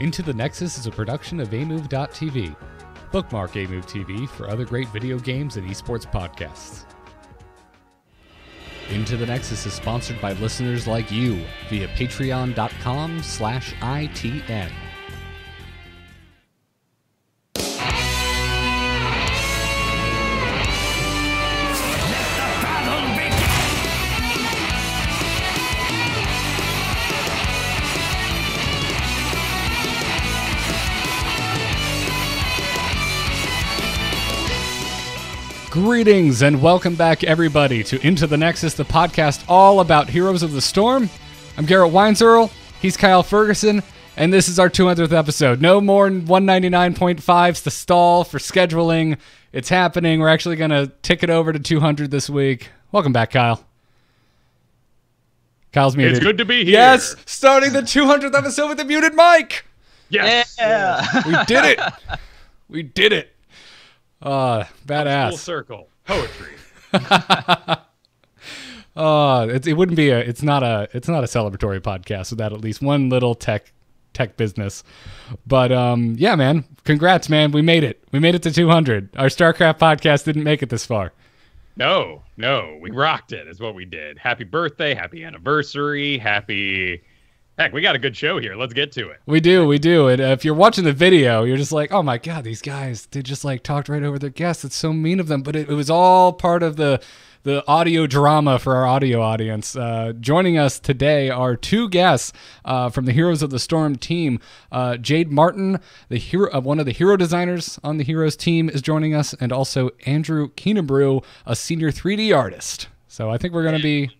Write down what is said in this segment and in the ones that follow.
Into the Nexus is a production of amove.tv. Bookmark Amove TV for other great video games and esports podcasts. Into the Nexus is sponsored by listeners like you via patreon.com/ITN. Greetings and welcome back, everybody, to Into the Nexus, the podcast all about Heroes of the Storm. I'm Garrett Weinzierl, he's Kyle Fergusson, and this is our 200th episode. No more than 199.5's to stall for scheduling. It's happening. We're actually going to tick it over to 200 this week. Welcome back, Kyle. Kyle's muted. It's good to be here. Yes, starting the 200th episode with the muted mic. Yes. Yeah. We did it. We did it. Badass. Full circle. Poetry. It wouldn't be it's not a celebratory podcast without at least one little tech business. But yeah, man, congrats, man. We made it. We made it to 200. Our StarCraft podcast didn't make it this far. No, we rocked it is what we did. Happy birthday, happy anniversary, Heck, we got a good show here. Let's get to it. We do. And if you're watching the video, you're just like, oh my God, these guys, they just like talked right over their guests. It's so mean of them. But it was all part of the audio drama for our audio audience. Joining us today are two guests from the Heroes of the Storm team. Jade Martin, one of the hero designers on the Heroes team, is joining us, and also Andrew Kinabrew, a senior 3D artist. So I think we're going to be...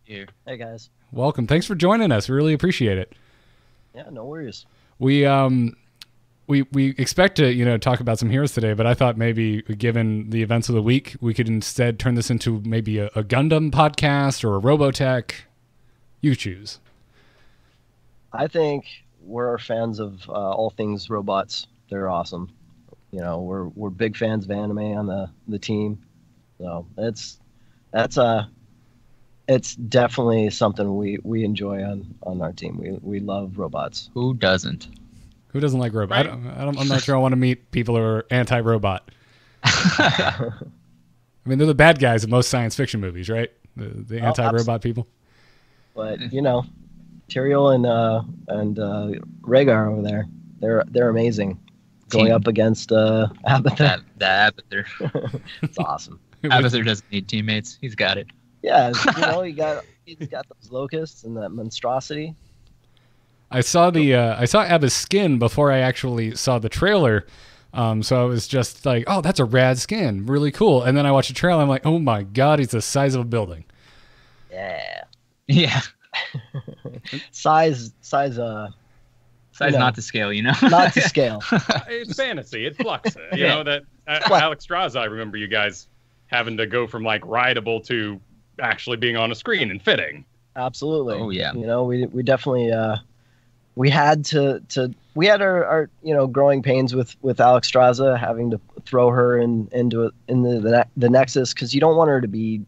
Hey, guys. Welcome. Thanks for joining us. We really appreciate it. Yeah, no worries. We expect to, talk about some heroes today, but I thought maybe given the events of the week, we could instead turn this into maybe a Gundam podcast or a Robotech. You choose. I think we're fans of all things robots. They're awesome. We're big fans of anime on the team. So it's definitely something we enjoy on our team. We love robots. Who doesn't? Who doesn't like robots? Right. I'm not sure I want to meet people who are anti-robot. I mean, they're the bad guys in most science fiction movies, right? The anti-robot people. But Tyrael and Rhaegar over there, they're amazing. Going up against Abathur. The Abathur. It's awesome. Abathur doesn't need teammates. He's got it. Yeah, he's got those locusts and that monstrosity. I saw Abba's skin before I actually saw the trailer, so I was just like, "Oh, that's a rad skin, really cool." And then I watched the trailer, I'm like, "Oh my God, he's the size of a building." Yeah. Size. Size not to scale, Not to scale. It's fantasy. It fluxes. That Alex Straza, I remember you guys having to go from like rideable to actually being on a screen and fitting. Absolutely. Oh yeah. We definitely we had our growing pains with Alex Straza, having to throw her into the Nexus, because you don't want her to be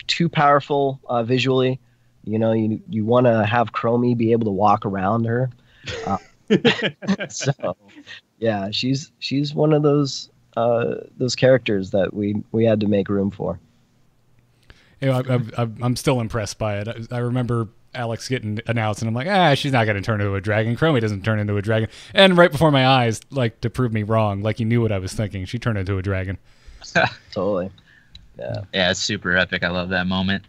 too powerful visually. You want to have Chromie be able to walk around her. So yeah, she's one of those characters that we had to make room for. I'm still impressed by it. I remember Alex getting announced, and I'm like, she's not going to turn into a dragon. Chromie doesn't turn into a dragon. And right before my eyes, like to prove me wrong, like he knew what I was thinking, she turned into a dragon. Totally. Yeah. Yeah, it's super epic. I love that moment.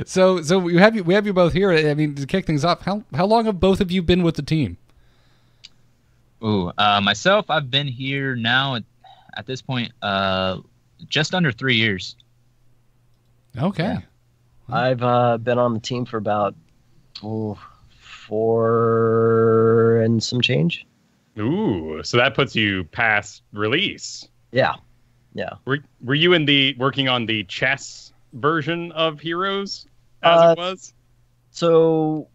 So we have you both here. I mean, to kick things off, how long have both of you been with the team? Ooh, myself, I've been here now at this point just under 3 years. Okay. Yeah. I've been on the team for about 4 and some change. Ooh, so that puts you past release. Yeah. Were you working on the chess version of Heroes as it was? So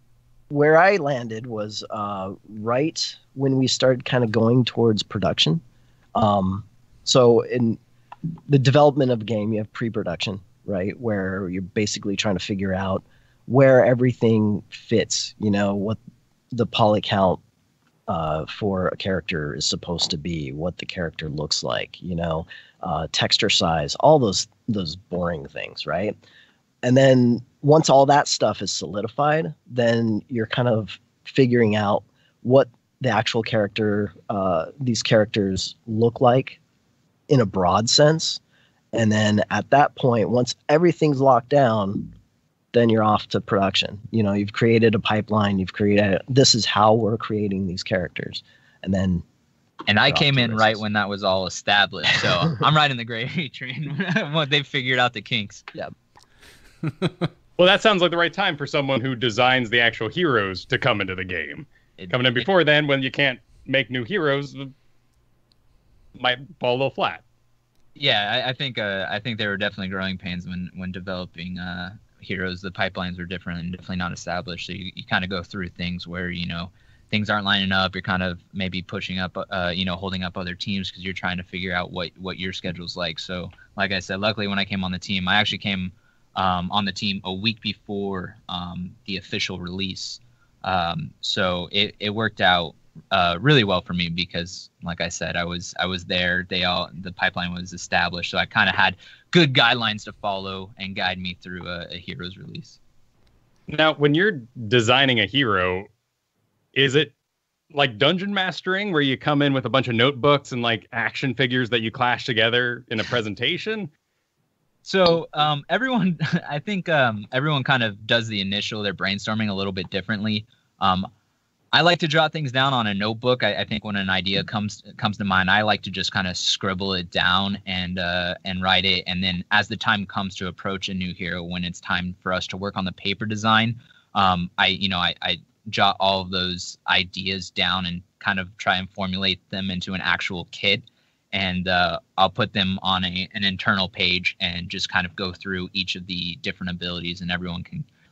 where I landed was right when we started kind of going towards production. So in the development of a game, you have pre-production, right? Where you're basically trying to figure out where everything fits, what the poly count for a character is supposed to be, what the character looks like, texture size, all those boring things, right? And then once all that stuff is solidified, then you're kind of figuring out what the actual character, these characters look like in a broad sense. And then at that point, once everything's locked down, then you're off to production. You've created a pipeline, this is how we're creating these characters. And I came in right when that was all established. So I'm riding the gravy train when they figured out the kinks. Yeah. Well, that sounds like the right time for someone who designs the actual heroes to come into the game. Coming in before then, when you can't make new heroes, might fall a little flat. Yeah, I think there were definitely growing pains when developing heroes. The pipelines were different and definitely not established. So you kind of go through things where things aren't lining up. You're kind of maybe pushing up, holding up other teams because you're trying to figure out what your schedule's like. So, like I said, luckily when I came on the team, I actually came on the team a week before the official release. So it worked out really well for me because, like I said, I was there. The pipeline was established, so I kind of had good guidelines to follow and guide me through a hero's release. Now, when you're designing a hero, is it like dungeon mastering, where you come in with a bunch of notebooks and like action figures that you clash together in a presentation? So everyone, I think everyone kind of does their brainstorming a little bit differently. I like to jot things down on a notebook. I think when an idea comes to mind, I like to just kind of scribble it down and write it. And then as the time comes to approach a new hero, when it's time for us to work on the paper design, I jot all of those ideas down and kind of try and formulate them into an actual kit. And I'll put them on an internal page and just kind of go through each of the different abilities, and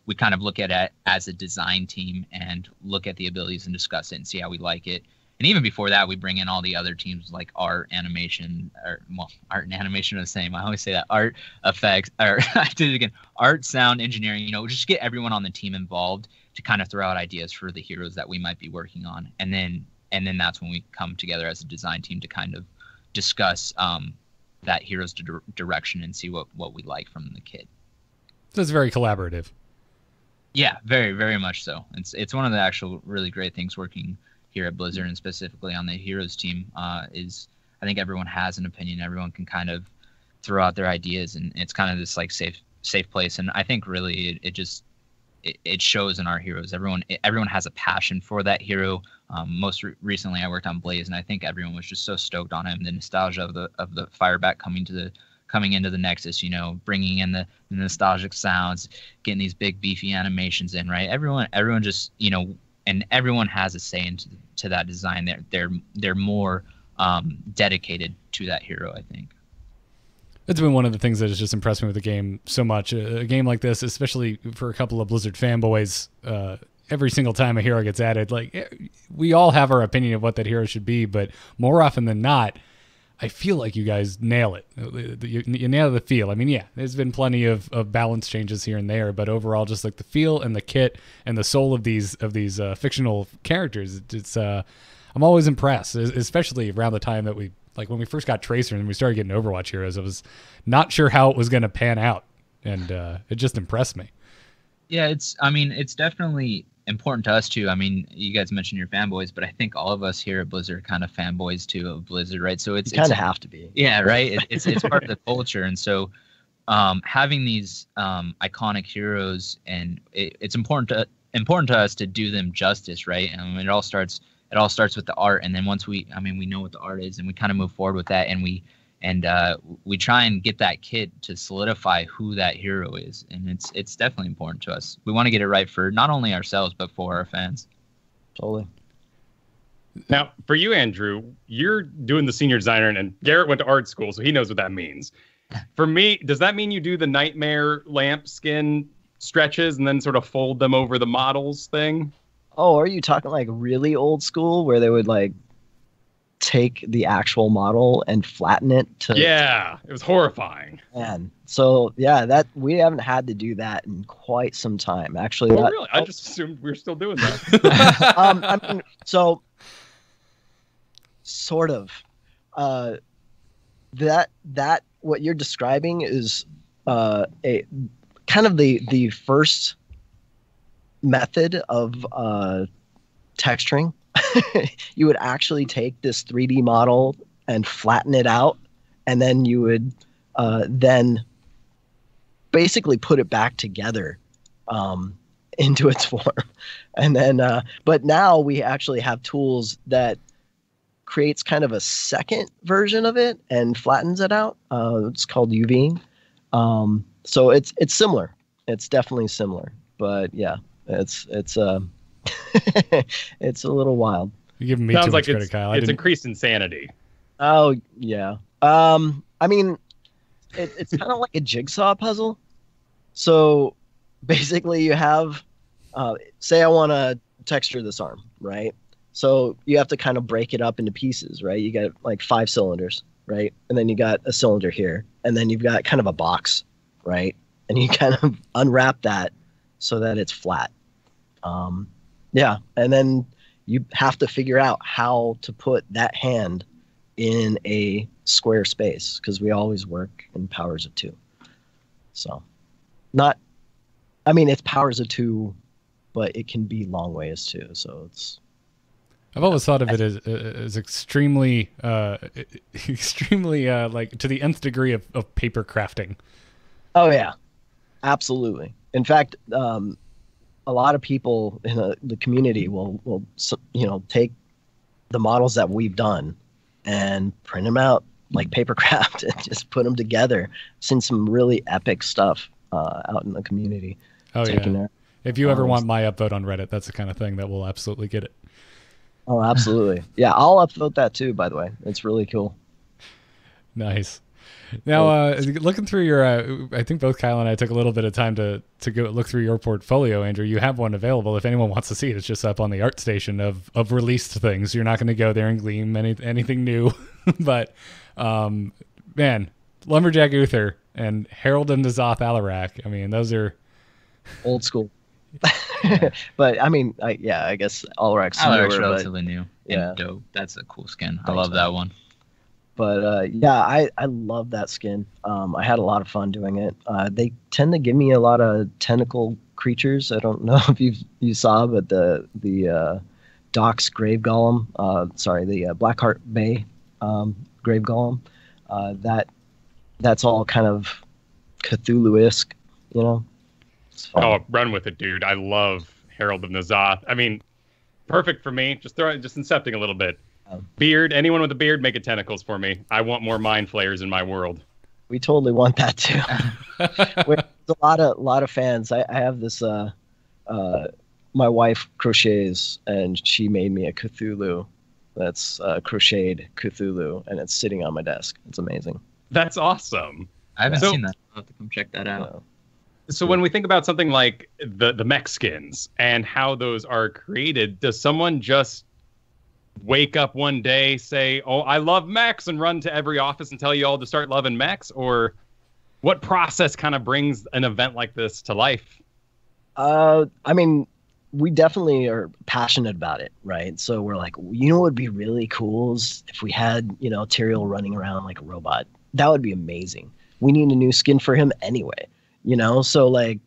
we kind of look at it as a design team and look at the abilities and discuss it and see how we like it. And even before that, we bring in all the other teams like art, animation, art and animation are the same. I always say that, art, effects, or I did it again, art, sound, engineering, just get everyone on the team involved to kind of throw out ideas for the heroes that we might be working on. And then that's when we come together as a design team to kind of discuss that hero's direction and see what we like from the kit. So it's very collaborative. Yeah, very, very much so. It's one of the actual really great things working here at Blizzard, and specifically on the heroes team, is I think everyone has an opinion. Everyone can kind of throw out their ideas, and it's kind of this like safe place. And I think really it shows in our heroes. Everyone has a passion for that hero. Most recently, I worked on Blaze, and I think everyone was just so stoked on him. The nostalgia of the Fireback coming into the Nexus, bringing in the nostalgic sounds, getting these big beefy animations in, right? Everyone just, and everyone has a say into that design. They're more dedicated to that hero, I think. It's been one of the things that has just impressed me with the game so much. A game like this, especially for a couple of Blizzard fanboys, every single time a hero gets added, like, we all have our opinion of what that hero should be, but more often than not, I feel like you guys nail it. You nail the feel. I mean, yeah, there's been plenty of balance changes here and there, but overall, just like the feel and the kit and the soul of these fictional characters, it's I'm always impressed, especially around the time that when we first got Tracer and we started getting Overwatch heroes. I was not sure how it was going to pan out, and it just impressed me. Yeah, it's definitely important to us too. I mean, you guys mentioned your fanboys, but I think all of us here at Blizzard are kind of fanboys too of Blizzard, right? So it's kind of have to be. Yeah, right. It's part of the culture, and so having these iconic heroes, and it's important to us to do them justice, right? And it all starts with the art, and then once we know what the art is, and we kind of move forward with that, and we try and get that kit to solidify who that hero is, and it's definitely important to us. We want to get it right for not only ourselves but for our fans. Totally. Now, for you, Andrew, you're doing the senior designer, and Garrett went to art school, so he knows what that means. For me, does that mean you do the nightmare lamp skin stretches and then sort of fold them over the models thing? Oh, are you talking like really old school where they would like take the actual model and flatten it to. Yeah, it was horrifying. Man. So yeah, that we haven't had to do that in quite some time. Actually, Oh, really? I just assumed we were still doing that. I mean, so sort of. That what you're describing is a kind of the first method of texturing. You would actually take this 3D model and flatten it out, and then you would then basically put it back together into its form. And then, but now we actually have tools that creates kind of a second version of it and flattens it out. It's called UVing. So it's similar. It's definitely similar. But yeah, it's it's a little wild. You're giving me Sounds too like much credit, Kyle. it's increased insanity. Oh yeah. I mean, it's kind of like a jigsaw puzzle. So basically, you have, say, I want to texture this arm, right? So you have to kind of break it up into pieces, right? You got like 5 cylinders, right? And then you got a cylinder here, and then you've got kind of a box, right? And you kind of unwrap that so that it's flat. Yeah, and then you have to figure out how to put that hand in a square space, because we always work in powers of 2. So it's powers of 2, but it can be long ways too. So I've always thought of it as extremely, extremely like to the nth degree of paper crafting. Oh yeah, absolutely. In fact, a lot of people in the community will take the models that we've done and print them out like paper craft and just put them together. Seen some really epic stuff out in the community. Oh yeah. If you ever want my upvote on Reddit, that's the kind of thing that will absolutely get it. Oh, absolutely. Yeah, I'll upvote that too, by the way. It's really cool. Nice. Now, looking through your, I think both Kyle and I took a little bit of time to go look through your portfolio, Andrew. You have one available. If anyone wants to see it, it's just up on the art station of released things. You're not going to go there and glean anything new. But, man, Lumberjack Uther and Harold and Nazoth Alarak, I mean, those are... Old school. But I mean, I guess Alarak's Alarak's relatively new. Yeah, and dope. That's a cool skin. I love that one. But yeah, I love that skin. I had a lot of fun doing it. They tend to give me a lot of tentacle creatures. I don't know if you saw, but the Doc's Grave Golem, the Blackheart Bay Grave Golem, that's all kind of Cthulhu-esque, you know. Oh, run with it, dude. I love Herald of Nazoth. I mean, perfect for me. Just incepting a little bit. Beard. Anyone with a beard, make it tentacles for me. I want more mind flayers in my world. We totally want that too. There's a lot of fans. I have this. My wife crochets, and she made me a Cthulhu. That's crocheted Cthulhu, and it's sitting on my desk. It's amazing. That's awesome. I haven't seen that. I'll have to come check that out. So when we think about something like the mech skins and how those are created, does someone just wake up one day, say, "Oh, I love mechs," and run to every office and tell you all to start loving mechs? Or what process kind of brings an event like this to life? I mean, we definitely are passionate about it, right? So we're like, you know what would be really cool is if we had, Tyrael running around like a robot. That would be amazing. We need a new skin for him anyway. So like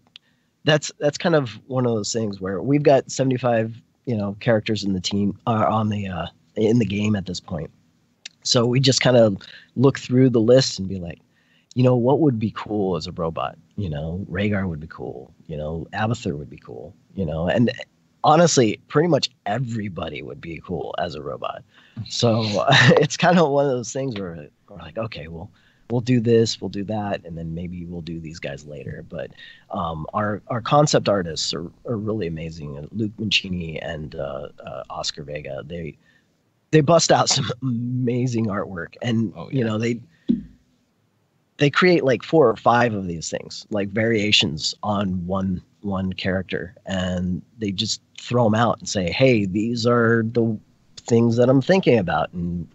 that's kind of one of those things where we've got 75 characters in the team on the in the game at this point. So we just kind of look through the list and be like, what would be cool as a robot? Rhaegar would be cool. Abathur would be cool. And honestly, pretty much everybody would be cool as a robot. So it's kind of one of those things where we're like, okay, well, we'll do this, we'll do that, and then maybe we'll do these guys later. But our concept artists are really amazing. Luke Mancini and Oscar Vega, they bust out some amazing artwork, and they create like 4 or 5 of these things, like variations on one character, and they just throw them out and say, hey, these are the things that I'm thinking about, and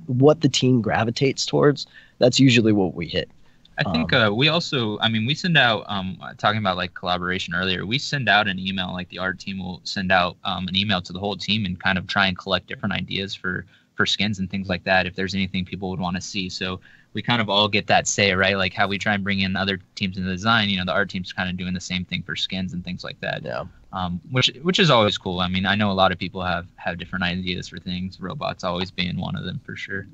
what the team gravitates towards, that's usually what we hit. I think we also, we send out, talking about like collaboration earlier, we send out an email, like the art team will send out an email to the whole team and kind of try and collect different ideas for skins and things like that, if there's anything people would want to see. So we kind of all get that say, right? Like how we try and bring in other teams in the design, the art team's kind of doing the same thing for skins and things like that. Yeah. Which is always cool. I know a lot of people have different ideas for things, robots always being one of them for sure.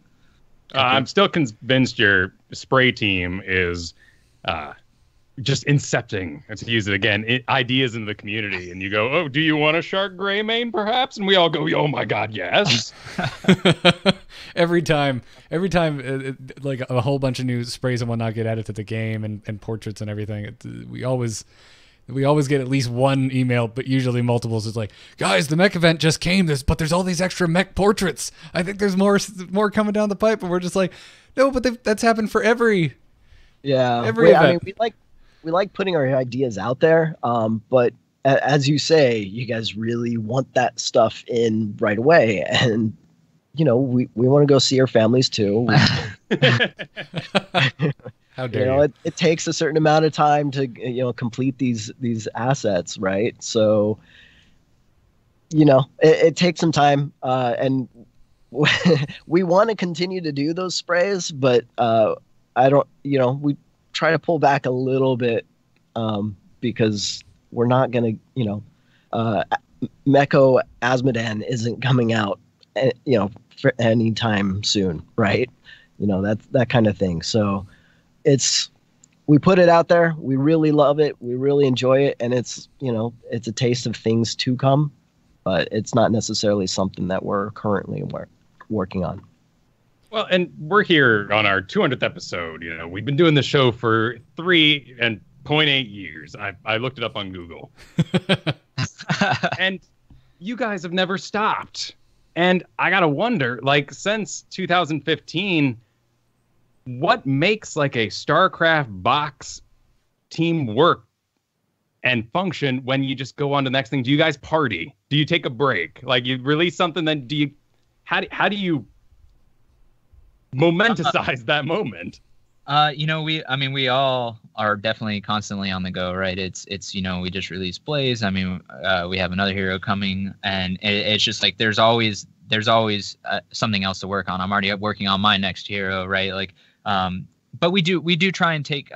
I'm still convinced your spray team is just incepting, to use it again, ideas in the community. And you go, oh, do you want a shark gray mane, perhaps? And we all go, oh my God, yes. every time, like a whole bunch of new sprays and whatnot get added to the game and portraits and everything. We always get at least one email, but usually multiples. It's like, guys, the mech event just came, but there's all these extra mech portraits. I think there's more coming down the pipe, and we're just like, no, but that's happened for every event. We like putting our ideas out there, but as you say, you guys really want that stuff in right away, and we want to go see our families too. How dare you? It takes a certain amount of time to complete these assets, right? So it takes some time, and we want to continue to do those sprays, but I don't. We try to pull back a little bit because we're not gonna. Meko Asmodan isn't coming out, for any time soon, right? That's that kind of thing. So. We put it out there. We really love it. We really enjoy it. And it's a taste of things to come, but it's not necessarily something that we're currently working on. Well, and we're here on our 200th episode. We've been doing the show for 3.8 years. I looked it up on Google. And you guys have never stopped. And I got to wonder, like, since 2015, what makes like a StarCraft box team work and function when you just go on to the next thing? Do you guys party? Do you take a break? Like you release something, then how do you momenticize that moment? We all are definitely constantly on the go, right? It's we just released Blaze. We have another hero coming, and it's just like there's always something else to work on. I'm already working on my next hero, right? Like. But we do try and take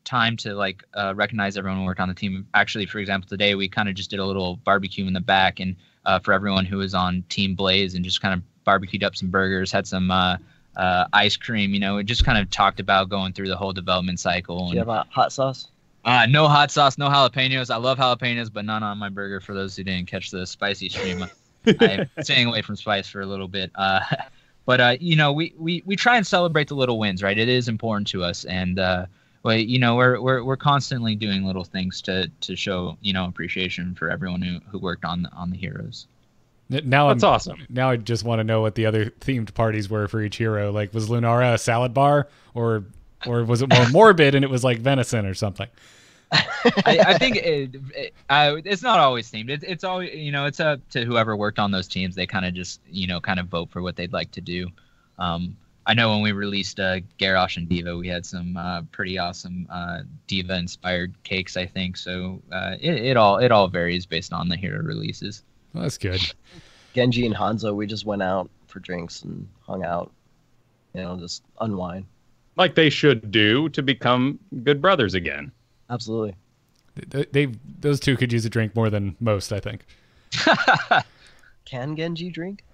time to recognize everyone who worked on the team. Actually, for example, today we kind of just did a little barbecue in the back, and for everyone who was on Team Blaze, and just kind of barbecued up some burgers, had some ice cream. We just kind of talked about going through the whole development cycle. Do you have a hot sauce? No hot sauce, no jalapenos. I love jalapenos, but none on my burger. For those who didn't catch the spicy stream, I'm staying away from spice for a little bit. But we try and celebrate the little wins, right? It is important to us, and we're constantly doing little things to show appreciation for everyone who worked on the heroes. Now that's awesome. Now I just want to know what the other themed parties were for each hero. Like, was Lunara a salad bar, or was it more morbid and it was like venison or something? I think it's not always themed. It's always it's up to whoever worked on those teams. They kind of just kind of vote for what they'd like to do. I know when we released Garrosh and Diva, we had some pretty awesome Diva inspired cakes, I think. So it all varies based on the hero releases. Well, that's good. Genji and Hanzo, we just went out for drinks and hung out, just unwind. Like they should do to become good brothers again. Absolutely. Those two could use a drink more than most, I think. Can Genji drink?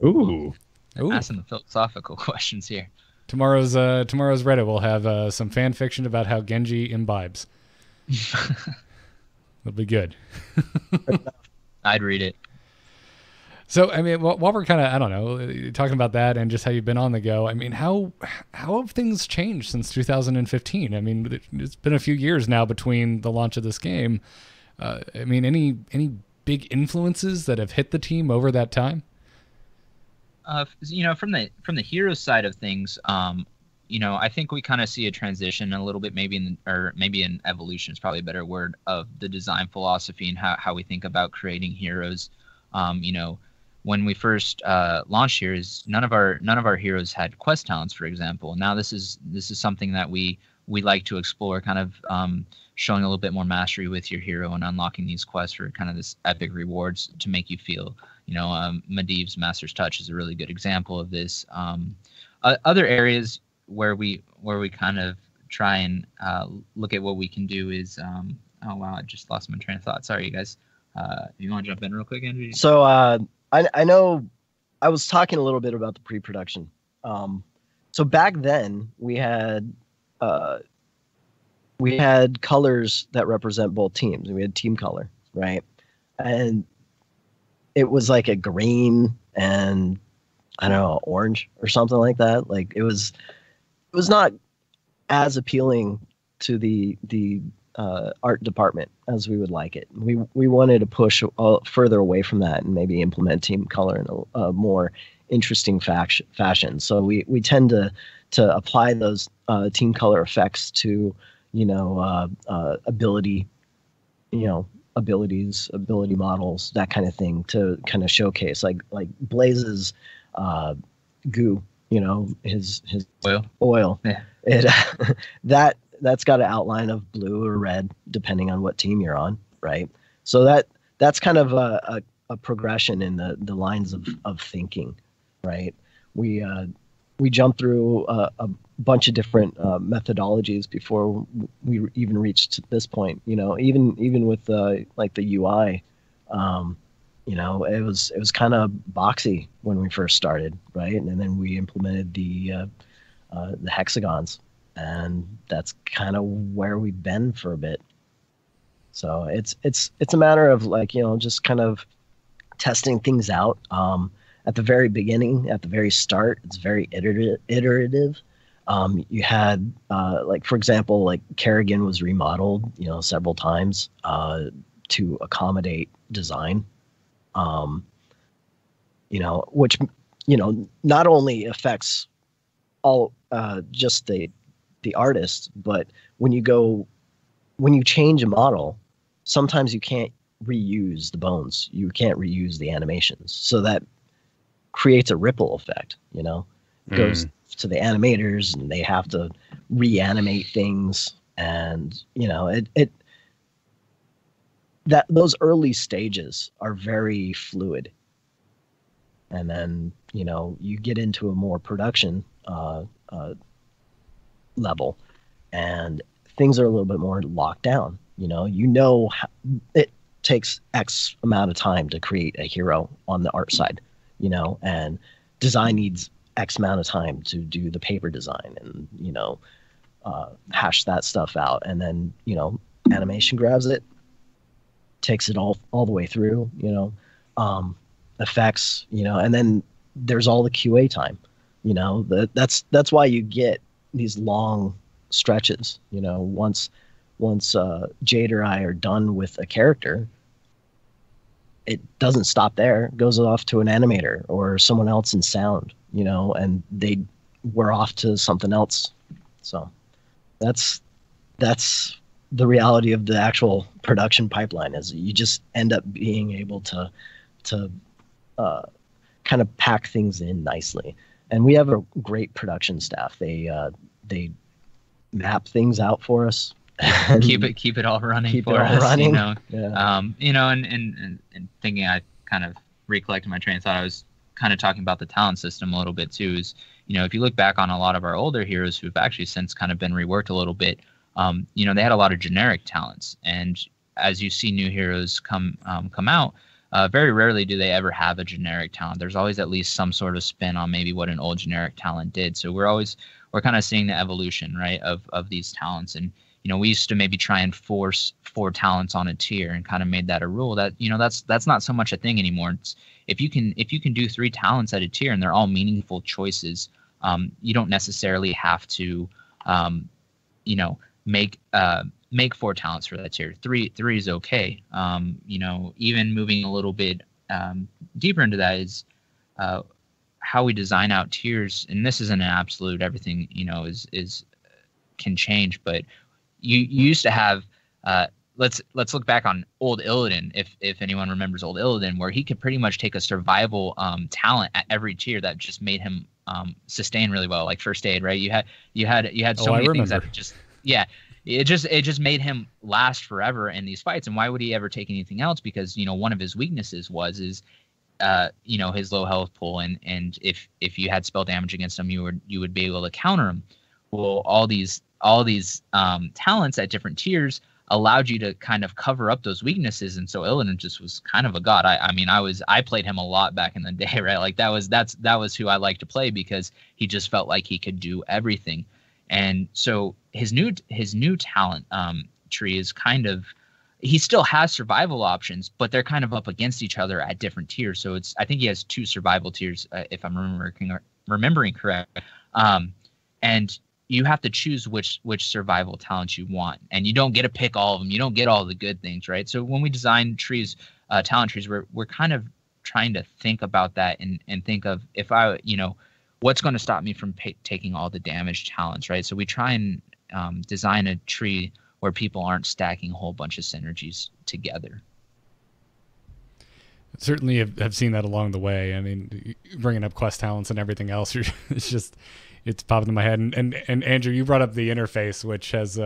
Ooh. Asking the philosophical questions here. Tomorrow's Reddit will have some fan fiction about how Genji imbibes. It'll be good. I'd read it. So, while we're kind of, I don't know, talking about that and just how you've been on the go, how have things changed since 2015? It's been a few years now between the launch of this game. Any big influences that have hit the team over that time? From the hero side of things, I think we kind of see a transition a little bit, maybe an evolution is probably a better word, of the design philosophy and how we think about creating heroes. when we first launched heroes, none of our heroes had quest talents, for example. Now this is something that we like to explore, kind of showing a little bit more mastery with your hero and unlocking these quests for kind of this epic rewards to make you feel, Medivh's Master's Touch is a really good example of this. Other areas where we kind of try and look at what we can do is, oh wow, I just lost my train of thought. Sorry, you guys. You want to jump in real quick, Andrew? So I know I was talking a little bit about the pre-production. So back then we had colors that represent both teams. We had team color, right? And it was like a green and I don't know, orange or something like that. Like it was not as appealing to the art department as we would like it. We wanted to push further away from that and maybe implement team color in a more interesting fashion. So we tend to apply those team color effects to ability, abilities, ability models, that kind of thing, to kind of showcase like Blaze's goo, his oil. Yeah. It that's got an outline of blue or red depending on what team you're on, right? So that's kind of a progression in the lines of thinking, right? We jumped through a bunch of different methodologies before we even reached this point. Even with like the UI, it was kind of boxy when we first started, right? And then we implemented the hexagons, and that's kind of where we've been for a bit. So it's a matter of like, just kind of testing things out. At the very beginning, at the very start, it's very iterative. You had, like, for example, like Kerrigan was remodeled, several times to accommodate design, which, not only affects all just the artist, but when you change a model, sometimes you can't reuse the bones. You can't reuse the animations. So that creates a ripple effect, It goes to the animators and they have to reanimate things, and those early stages are very fluid. And then, you get into a more production level and things are a little bit more locked down. It takes X amount of time to create a hero on the art side, and design needs X amount of time to do the paper design and, hash that stuff out. And then, animation grabs it, takes it all the way through, effects, and then there's all the QA time, that's why you get these long stretches, once Jade or I are done with a character, it doesn't stop there. It goes off to an animator or someone else in sound, and we're off to something else. So that's the reality of the actual production pipeline, is you just end up being able to kind of pack things in nicely. And we have a great production staff. They map things out for us. keep it all running for us. Yeah. And thinking, I kind of recollected my train of thought. I was kind of talking about the talent system a little bit too. Is, if you look back on a lot of our older heroes who've actually since kind of been reworked a little bit, they had a lot of generic talents. And as you see new heroes come out, very rarely do they ever have a generic talent. There's always at least some sort of spin on maybe what an old generic talent did. So we're kind of seeing the evolution, right, of these talents. And we used to maybe try and force 4 talents on a tier and kind of made that a rule. That that's not so much a thing anymore. It's, if you can do 3 talents at a tier and they're all meaningful choices, you don't necessarily have to make 4 talents for that tier. Three is okay. Even moving a little bit deeper into that is how we design out tiers. And this isn't an absolute. Everything is can change, but you used to have let's look back on old Illidan, if anyone remembers old Illidan, where he could pretty much take a survival talent at every tier that just made him sustain really well, like first aid, right? You had so many things that just it just made him last forever in these fights. And why would he ever take anything else? Because one of his weaknesses is his low health pool, and if you had spell damage against him, you would be able to counter him. Well, all these talents at different tiers allowed you to kind of cover up those weaknesses, and so Illidan just was kind of a god. I played him a lot back in the day, right? Like that was who I liked to play because he just felt like he could do everything. And so his new talent tree is kind of, he still has survival options, but they're kind of up against each other at different tiers. So I think he has 2 survival tiers, if I'm remembering correct. And you have to choose which survival talents you want, and you don't get to pick all of them. You don't get all the good things, right? So when we design trees, talent trees, we're kind of trying to think about that and think of, if I, what's going to stop me from taking all the damage talents, right? So we try and design a tree where people aren't stacking a whole bunch of synergies together. Certainly have seen that along the way. I mean, bringing up quest talents and everything else, it's popping in my head. And Andrew, you brought up the interface, which has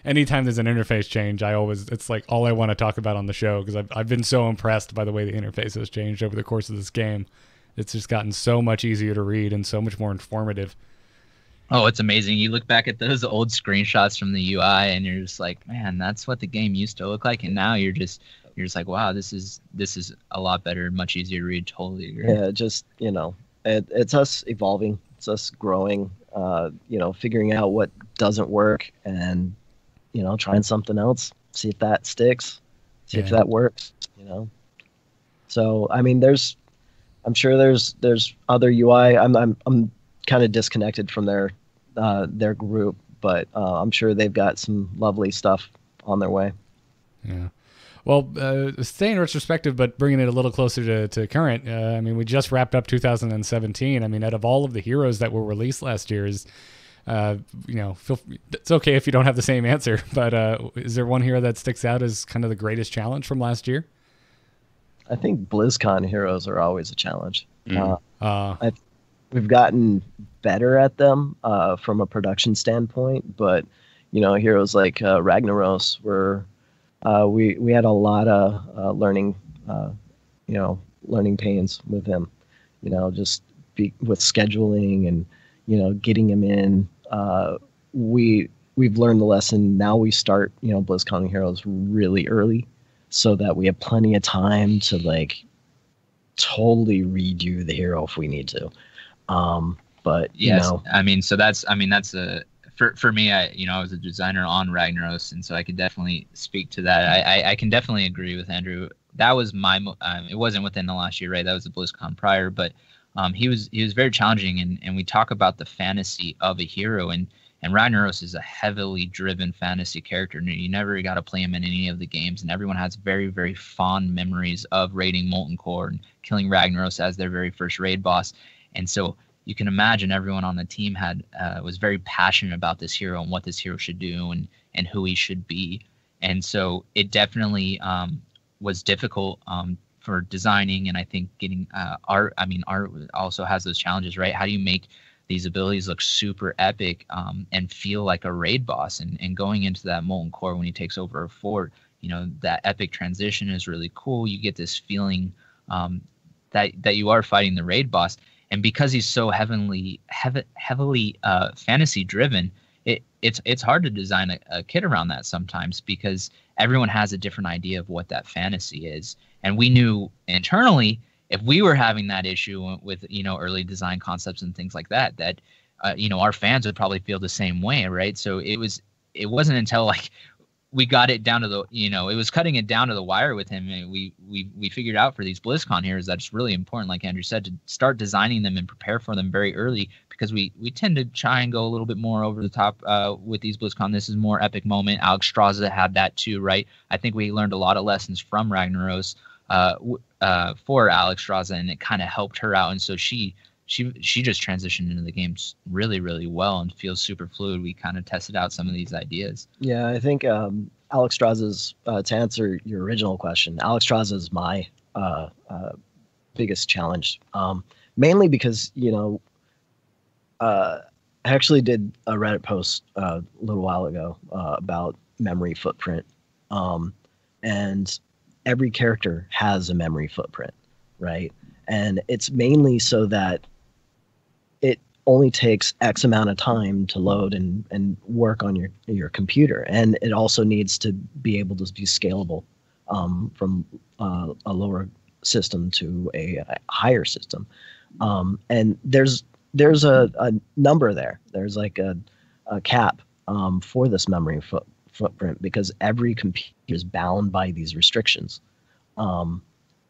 anytime there's an interface change, it's like all I want to talk about on the show, because I've been so impressed by the way the interface has changed over the course of this game. It's just gotten so much easier to read and so much more informative. Oh, it's amazing. You look back at those old screenshots from the UI and you're just like, man, that's what the game used to look like. And now you're just like, wow, this is a lot better, much easier to read. Totally agree. Yeah, just, it's us evolving. It's us growing, figuring out what doesn't work and, trying something else, see if that sticks, see if that works, So, I mean, I'm sure there's other UI. I'm kind of disconnected from their group, but I'm sure they've got some lovely stuff on their way. Yeah. Well, staying retrospective, but bringing it a little closer to current. We just wrapped up 2017. Out of all of the heroes that were released last year, it's okay if you don't have the same answer, but is there one hero that sticks out as kind of the greatest challenge from last year? I think BlizzCon heroes are always a challenge. We've gotten better at them from a production standpoint, but heroes like Ragnaros were we had a lot of learning pains with him, just with scheduling and getting him in. We've learned the lesson. Now we start BlizzCon heroes really early, so that we have plenty of time to totally redo the hero if we need to. But yes, so that's a, for me, I was a designer on Ragnaros, and so I could definitely speak to that. I can definitely agree with Andrew. That was my, it wasn't within the last year, right? That was the BlizzCon prior, but he was very challenging, and we talk about the fantasy of a hero, and Ragnaros is a heavily driven fantasy character. You never got to play him in any of the games, and everyone has very, very fond memories of raiding Molten Core and killing Ragnaros as their very first raid boss. And so you can imagine everyone on the team was very passionate about this hero and what this hero should do and who he should be. And so it definitely was difficult for designing, and I think getting art. Art also has those challenges, right? How do you make these abilities look super epic and feel like a raid boss? And going into that Molten Core when he takes over a fort, that epic transition is really cool. You get this feeling that you are fighting the raid boss. And because he's so heavily fantasy driven, it's hard to design a kit around that sometimes, because everyone has a different idea of what that fantasy is. And we knew internally, if we were having that issue with early design concepts and things like that our fans would probably feel the same way, right? So it wasn't until we got it down to the, it was cutting it down to the wire with him. And we figured out for these BlizzCon heroes that it's really important, like Andrew said, to start designing them and prepare for them very early, because we tend to try and go a little bit more over the top with these BlizzCon. This is more epic moment. Alexstrasza had that too, right? I think we learned a lot of lessons from Ragnaros for Alexstrasza, and it kind of helped her out. And so she just transitioned into the games really, really well and feels super fluid. We kind of tested out some of these ideas. Yeah, I think Alexstrasza's, to answer your original question, Alexstrasza is my biggest challenge. Mainly because, I actually did a Reddit post a little while ago about memory footprint. And every character has a memory footprint, right? And it's mainly so that it only takes X amount of time to load and work on your computer. And it also needs to be able to be scalable from a lower system to a higher system. And there's a number there. There's like a cap for this memory footprint because every computer is bound by these restrictions.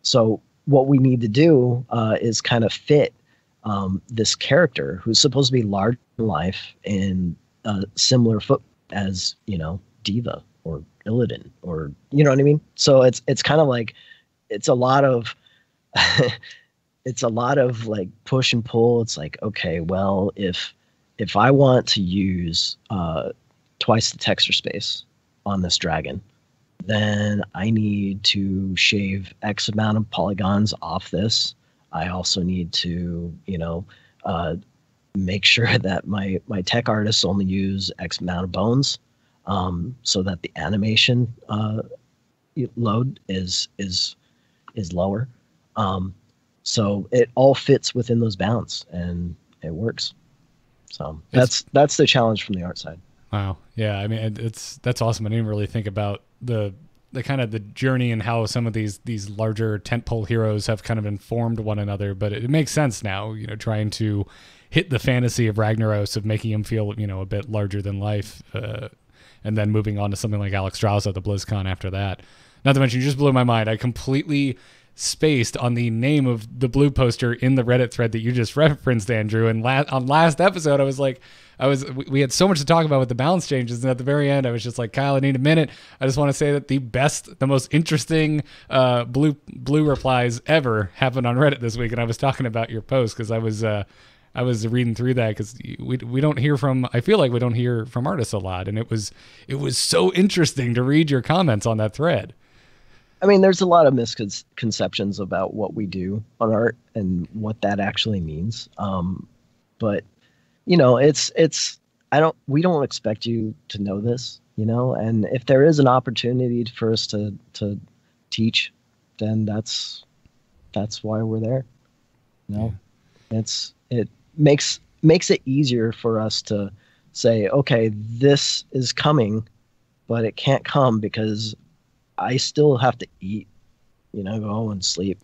So what we need to do is kind of fit this character who's supposed to be large in life in a similar foot as, Diva or Illidan, or, you know what I mean? So it's kind of like, it's a lot of like push and pull. It's like, okay, well, if I want to use twice the texture space on this dragon, then I need to shave X amount of polygons off this. I also need to, make sure that my tech artists only use X amount of bones, so that the animation load is lower. So it all fits within those bounds and it works. So that's the challenge from the art side. Wow. Yeah. I mean, that's awesome. I didn't really think about the kind of the journey and how some of these larger tentpole heroes have kind of informed one another, but it makes sense now, trying to hit the fantasy of Ragnaros, of making him feel, a bit larger than life. And then moving on to something like Alexstrasza at the BlizzCon after that. Not to mention, you just blew my mind. I completely spaced on the name of the blue poster in the Reddit thread that you just referenced, Andrew. And on last episode, we had so much to talk about with the balance changes, and at the very end, I was just like, Kyle, I need a minute. I just want to say that the most interesting blue replies ever happened on Reddit this week, and I was talking about your post because I was reading through that because we don't hear from. I feel like we don't hear from artists a lot, and it was so interesting to read your comments on that thread. I mean, there's a lot of misconceptions about what we do on art and what that actually means. But we don't expect you to know this, and if there is an opportunity for us to teach, then that's why we're there. It makes it easier for us to say, okay, this is coming, but it can't come because I still have to eat, go and sleep.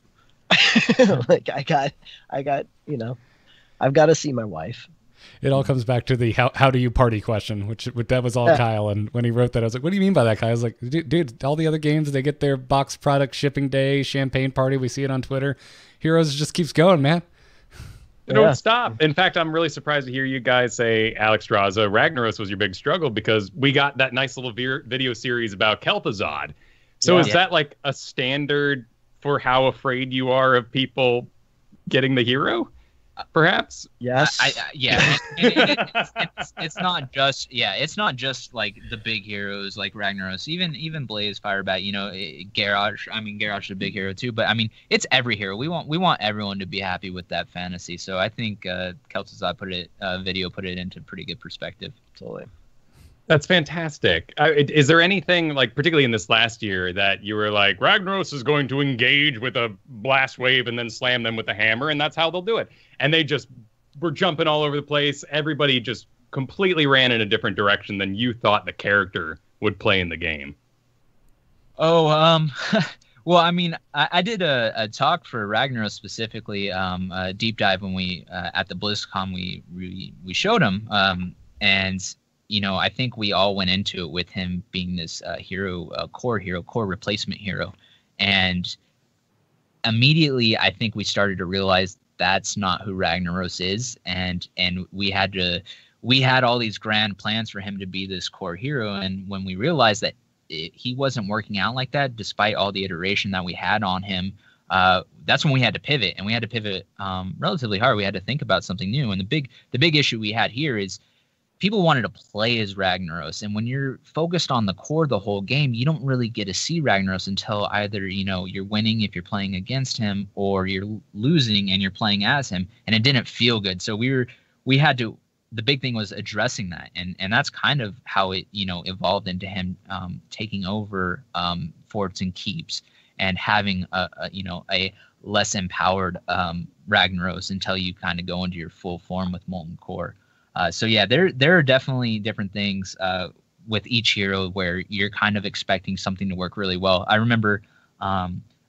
Like I've got, I've got to see my wife. It all comes back to the how do you party question, which that was all Kyle. And when he wrote that, I was like, what do you mean by that, Kyle? I was like, dude, all the other games, they get their box product shipping day, champagne party. We see it on Twitter. Heroes just keeps going, man. They don't stop. In fact, I'm really surprised to hear you guys say Alexstrasza, Ragnaros was your big struggle because we got that nice little video series about Kel'Thuzad. So is that like a standard for how afraid you are of people getting the hero? Perhaps? Yes. It's not just like the big heroes like Ragnaros, even Blaze, Firebat, Garrett. I mean, Garrett's a big hero too, but I mean, it's every hero. We want everyone to be happy with that fantasy. So I think Kel'Thuzad put it into pretty good perspective. Totally. That's fantastic. Is there anything, like, particularly in this last year, that you were like, Ragnaros is going to engage with a blast wave and then slam them with a hammer, and that's how they'll do it? And they just were jumping all over the place. Everybody just completely ran in a different direction than you thought the character would play in the game. Oh, well, I mean, I did a talk for Ragnaros specifically, a deep dive when we, at the BlizzCon, we showed him, and I think we all went into it with him being this core replacement hero. And immediately, I think we started to realize that's not who Ragnaros is. And we had all these grand plans for him to be this core hero. And when we realized that he wasn't working out like that, despite all the iteration that we had on him, that's when we had to pivot. And we had to pivot relatively hard. We had to think about something new. And the big issue we had here is, people wanted to play as Ragnaros, and when you're focused on the core the whole game, you don't really get to see Ragnaros until either you're winning if you're playing against him, or you're losing and you're playing as him, and it didn't feel good. So we had to. The big thing was addressing that, and that's kind of how it evolved into him taking over forts and keeps and having a less empowered Ragnaros until you kind of go into your full form with Molten Core. So yeah, there are definitely different things with each hero where you're kind of expecting something to work really well. I remember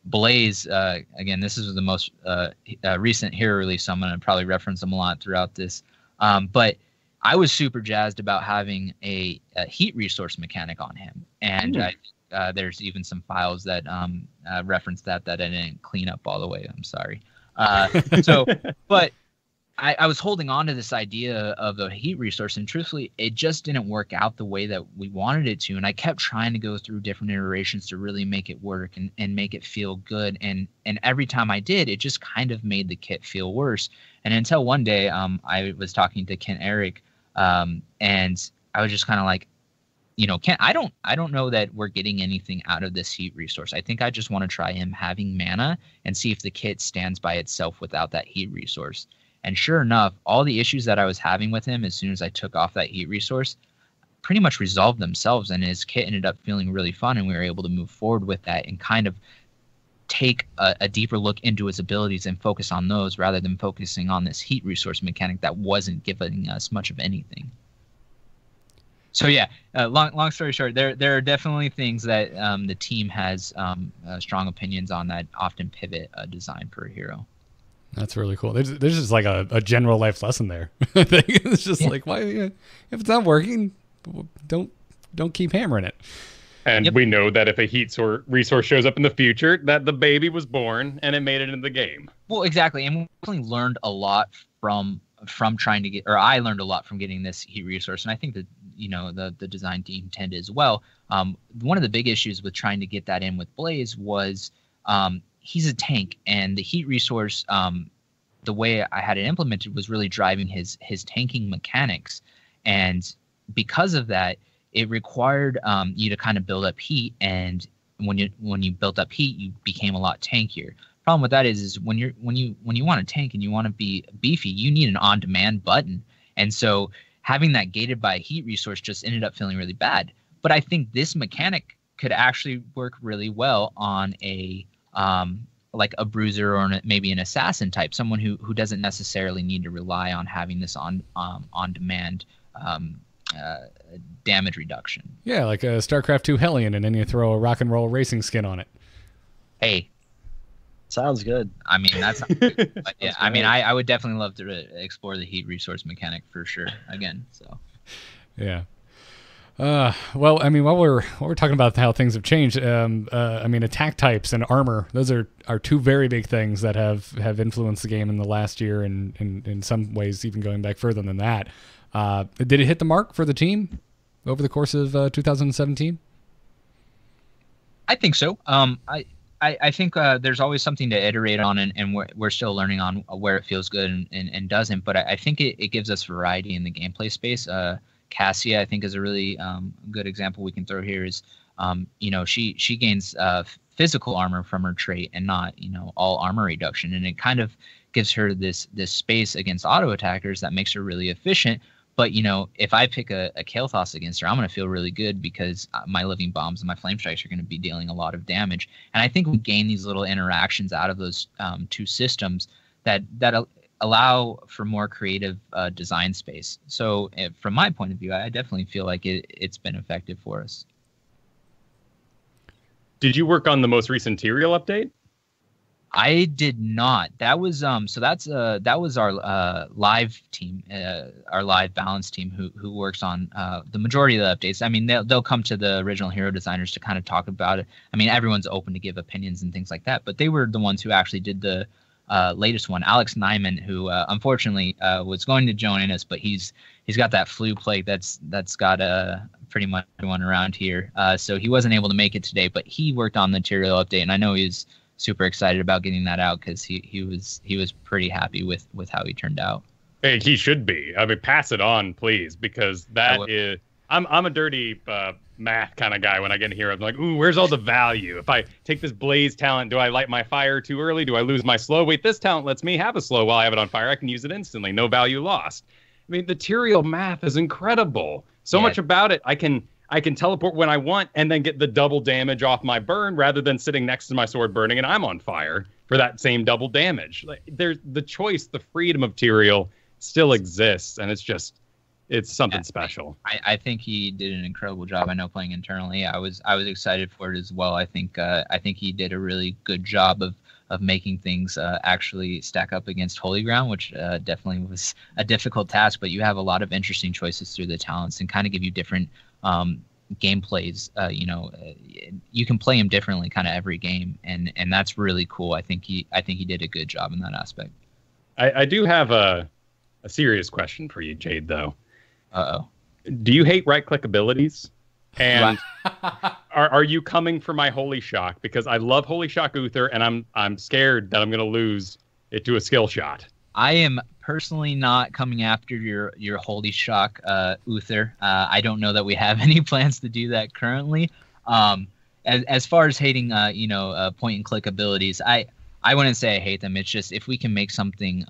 Blaze, again, this is the most recent hero release, so I'm going to probably reference them a lot throughout this. But I was super jazzed about having a heat resource mechanic on him. And there's even some files that reference that I didn't clean up all the way. I'm sorry. But I was holding on to this idea of a heat resource, and truthfully, it just didn't work out the way that we wanted it to. And I kept trying to go through different iterations to really make it work and make it feel good. And every time I did, it just kind of made the kit feel worse. And until one day, I was talking to Ken Eric, and I was just kind of like, Ken, I don't know that we're getting anything out of this heat resource. I think I just want to try him having mana and see if the kit stands by itself without that heat resource. And sure enough, all the issues that I was having with him as soon as I took off that heat resource pretty much resolved themselves, and his kit ended up feeling really fun, and we were able to move forward with that and kind of take a deeper look into his abilities and focus on those rather than focusing on this heat resource mechanic that wasn't giving us much of anything. So yeah, long story short, there are definitely things that the team has strong opinions on that often pivot a design for a hero. That's really cool. There's just like a general life lesson there. I think it's just like, why if it's not working, don't keep hammering it. And we know that if a heat resource shows up in the future, that the baby was born and it made it into the game. Well, exactly. And we definitely learned a lot from trying to get, or I learned a lot from getting this heat resource. And I think that, the design team tend as well. One of the big issues with trying to get that in with Blaze was he's a tank, and the heat resource, the way I had it implemented was really driving his tanking mechanics. And because of that, it required you to kind of build up heat, and when you built up heat, you became a lot tankier. Problem with that is when you want to tank and you want to be beefy, you need an on-demand button, and so having that gated by a heat resource just ended up feeling really bad. But I think this mechanic could actually work really well on a like a bruiser or maybe an assassin type, someone who doesn't necessarily need to rely on having this on demand damage reduction. Yeah, like a StarCraft 2 Hellion, and then you throw a rock and roll racing skin on it. Hey, sounds good. I mean, that's good. But yeah, I mean, I would definitely love to explore the heat resource mechanic for sure again. So yeah. Well, I mean, while we're talking about how things have changed, I mean, attack types and armor, those are two very big things that have influenced the game in the last year, and in some ways even going back further than that. Did it hit the mark for the team over the course of 2017? I think so. I think there's always something to iterate on, and we're still learning on where it feels good and doesn't. But I think it gives us variety in the gameplay space. Cassia, I think, is a really good example we can throw here. Is she gains physical armor from her trait and not all armor reduction, and it kind of gives her this space against auto attackers that makes her really efficient. But if I pick a Kael'thas against her, I'm going to feel really good because my living bombs and my flame strikes are going to be dealing a lot of damage. And I think we gain these little interactions out of those two systems that allow for more creative design space. So from my point of view, I definitely feel like it's been effective for us. Did you work on the most recent Tyrael update? I did not. That was that was our live team, our live balance team who works on the majority of the updates. I mean, they'll come to the original hero designers to kind of talk about it. I mean, everyone's open to give opinions and things like that, but they were the ones who actually did the latest one. Alex Nyman, who unfortunately was going to join us, but he's got that flu plague that's got pretty much everyone around here, so he wasn't able to make it today. But he worked on the Tyrael update, and I know he's super excited about getting that out because he was pretty happy with how he turned out. Hey, he should be. I mean, pass it on, please, because that is. I'm a dirty math kind of guy when I get in here. I'm like, ooh, where's all the value? If I take this blaze talent, do I light my fire too early? Do I lose my slow? Wait, this talent lets me have a slow while I have it on fire. I can use it instantly. No value lost. I mean, the Tyrael math is incredible. So much about it. I can teleport when I want and then get the double damage off my burn rather than sitting next to my sword burning and I'm on fire for that same double damage. Like, there's the choice, the freedom of Tyrael still exists, and it's something special. I think he did an incredible job. I know playing internally, I was excited for it as well. I think he did a really good job of making things actually stack up against Holy Ground, which definitely was a difficult task. But you have a lot of interesting choices through the talents and kind of give you different gameplays. You can play him differently kind of every game, and that's really cool. I think he did a good job in that aspect. I do have a serious question for you, Jade, though. Uh-oh. Do you hate right-click abilities? And are you coming for my Holy Shock? Because I love Holy Shock Uther, and I'm scared that I'm going to lose it to a skill shot. I am personally not coming after your Holy Shock Uther. I don't know that we have any plans to do that currently. As far as hating, point-and-click abilities, I wouldn't say I hate them. It's just if we can make something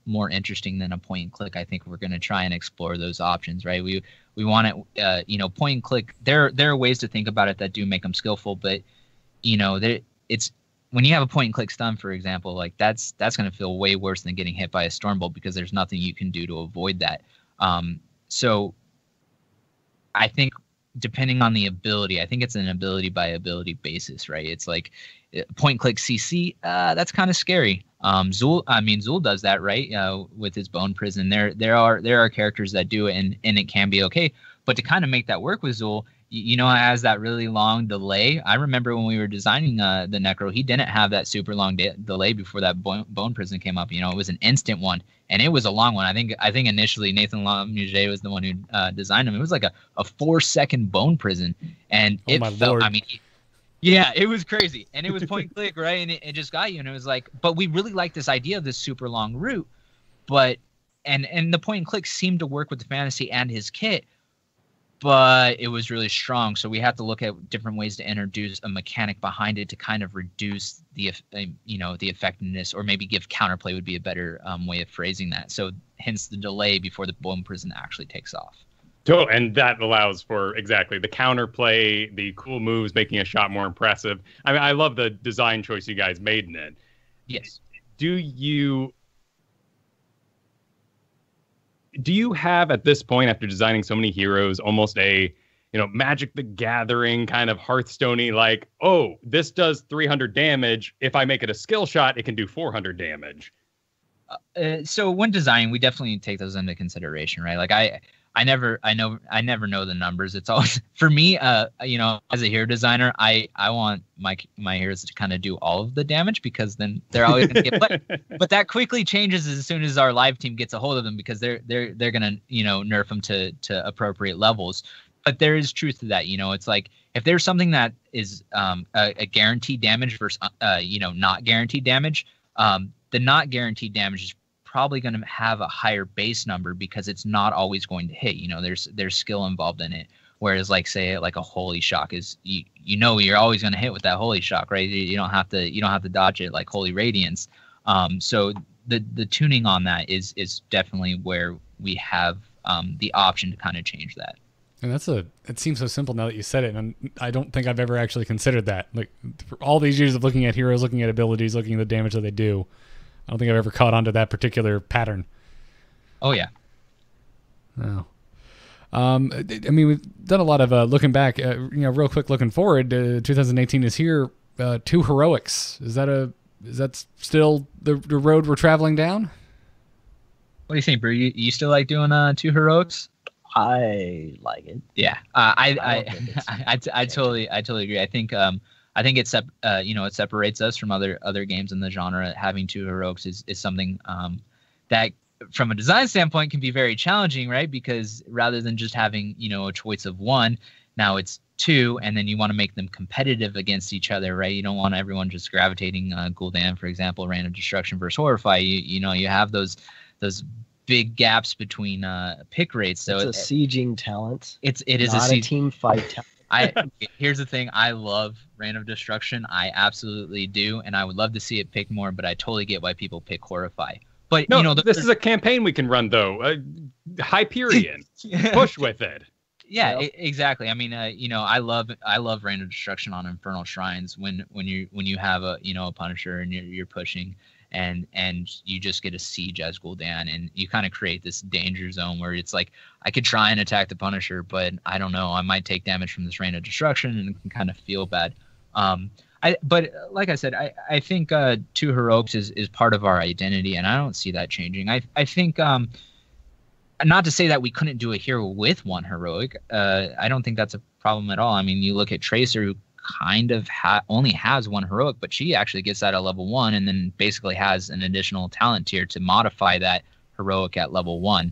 more interesting than a point and click, I think we're going to try and explore those options, right? We want it, point and click. There are ways to think about it that do make them skillful, but it's when you have a point and click stun, for example, like that's going to feel way worse than getting hit by a Stormbolt because there's nothing you can do to avoid that. So I think depending on the ability, I think it's an ability by ability basis, right? It's like point click CC, that's kind of scary. Zul does that, right? With his Bone Prison. There are characters that do it and it can be okay. But to kind of make that work with Zul, it has that really long delay. I remember when we were designing the Necro, he didn't have that super long delay before that Bone Prison came up. It was an instant one, and it was a long one. I think initially Nathan Lamuget was the one who designed him. It was like a 4-second Bone Prison, and it felt. Lord. Yeah, it was crazy, and it was point and click, right? And it just got you, and it was like, but we really like this idea of this super long route, but and the point and click seemed to work with the fantasy and his kit. But it was really strong, so we have to look at different ways to introduce a mechanic behind it to kind of reduce the effectiveness, or maybe give counterplay would be a better way of phrasing that. So hence the delay before the Bone Prison actually takes off. And that allows for exactly the counterplay, the cool moves, making a shot more impressive. I mean, I love the design choice you guys made in it. Yes. Do you have at this point, after designing so many heroes, almost a Magic the Gathering kind of Hearthstone-y, like, oh, this does 300 damage. If I make it a skill shot, it can do 400 damage. So when designing, we definitely take those into consideration, right? Like I never know the numbers. It's always for me, as a hero designer, I want my heroes to kind of do all of the damage because then they're always going to get. But that quickly changes as soon as our live team gets a hold of them because they're going to nerf them to appropriate levels. But there is truth to that. It's like if there's something that is a guaranteed damage versus not guaranteed damage, the not guaranteed damage is probably going to have a higher base number because it's not always going to hit. There's skill involved in it. Whereas like a Holy Shock is you're always going to hit with that Holy Shock, right? You don't have to dodge it like Holy Radiance. So the tuning on that is definitely where we have the option to kind of change that. And it seems so simple now that you said it, and I don't think I've ever actually considered that. Like for all these years of looking at heroes, looking at abilities, looking at the damage that they do, I don't think I've ever caught on to that particular pattern. Oh, yeah. No. I mean, we've done a lot of looking back. Real quick looking forward. 2018 is here. 2 heroics. Is that still the road we're traveling down? What do you think, Brew? You still like doing 2 heroics? I like it. Yeah. I totally agree. I think it separates us from other games in the genre. Having 2 heroics is something that, from a design standpoint, can be very challenging, right? Because rather than just having a choice of 1, now it's 2, and then you want to make them competitive against each other, right? You don't want everyone just gravitating Gul'dan, for example, Random Destruction versus Horrify. You have those big gaps between pick rates. So it's a sieging talent. It is not a team fight talent. Here's the thing. I love Reign of Destruction. I absolutely do, and I would love to see it picked more. But I totally get why people pick Horrify. But no, this is a campaign we can run though. Hyperion, push with it. Yeah, exactly. I mean, I love Reign of Destruction on Infernal Shrines when you have a Punisher and you're pushing and you just get a siege as Gul'dan, and you kind of create this danger zone where it's like I could try and attack the Punisher, but I don't know, I might take damage from this Reign of Destruction and can kind of feel bad. But like I said, I think 2 heroics is part of our identity, and I don't see that changing. I think not to say that we couldn't do a hero with 1 heroic. I don't think that's a problem at all. I mean, you look at Tracer, who kind of only has 1 heroic, but she actually gets that at level 1 and then basically has an additional talent tier to modify that heroic at level 1.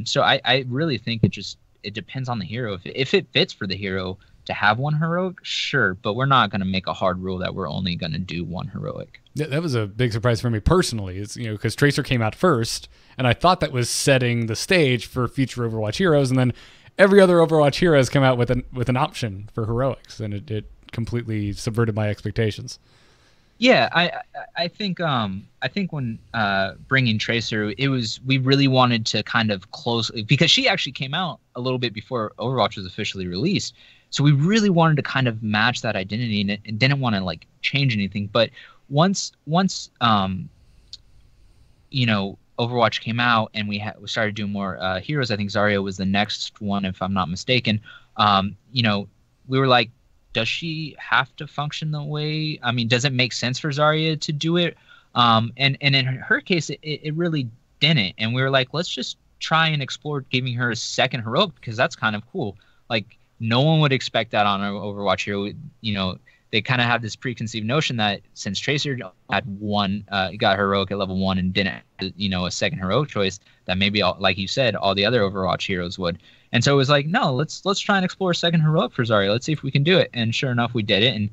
So I really think it depends on the hero. If it fits for the hero to have 1 heroic, sure, but we're not going to make a hard rule that we're only going to do 1 heroic. Yeah, that was a big surprise for me personally. It's because Tracer came out first, and I thought that was setting the stage for future Overwatch heroes, and then every other Overwatch hero has come out with an option for heroics, and it completely subverted my expectations. Yeah, I think when bringing Tracer, we really wanted to kind of closely, because she actually came out a little bit before Overwatch was officially released, so we really wanted to kind of match that identity and didn't want to like change anything. But once Overwatch came out and we started doing more heroes, I think Zarya was the next one, if I'm not mistaken. We were like, does she have to function the way? I mean, does it make sense for Zarya to do it? And in her case, it really didn't. And we were like, let's just try and explore giving her a second heroic, because that's kind of cool. Like, no one would expect that on an Overwatch hero. They kind of have this preconceived notion that since Tracer had got heroic at level 1 and didn't, a second heroic choice, that maybe, like you said, all the other Overwatch heroes would. And so it was like, no, let's try and explore a second heroic for Zarya. Let's see if we can do it. And sure enough, we did it. And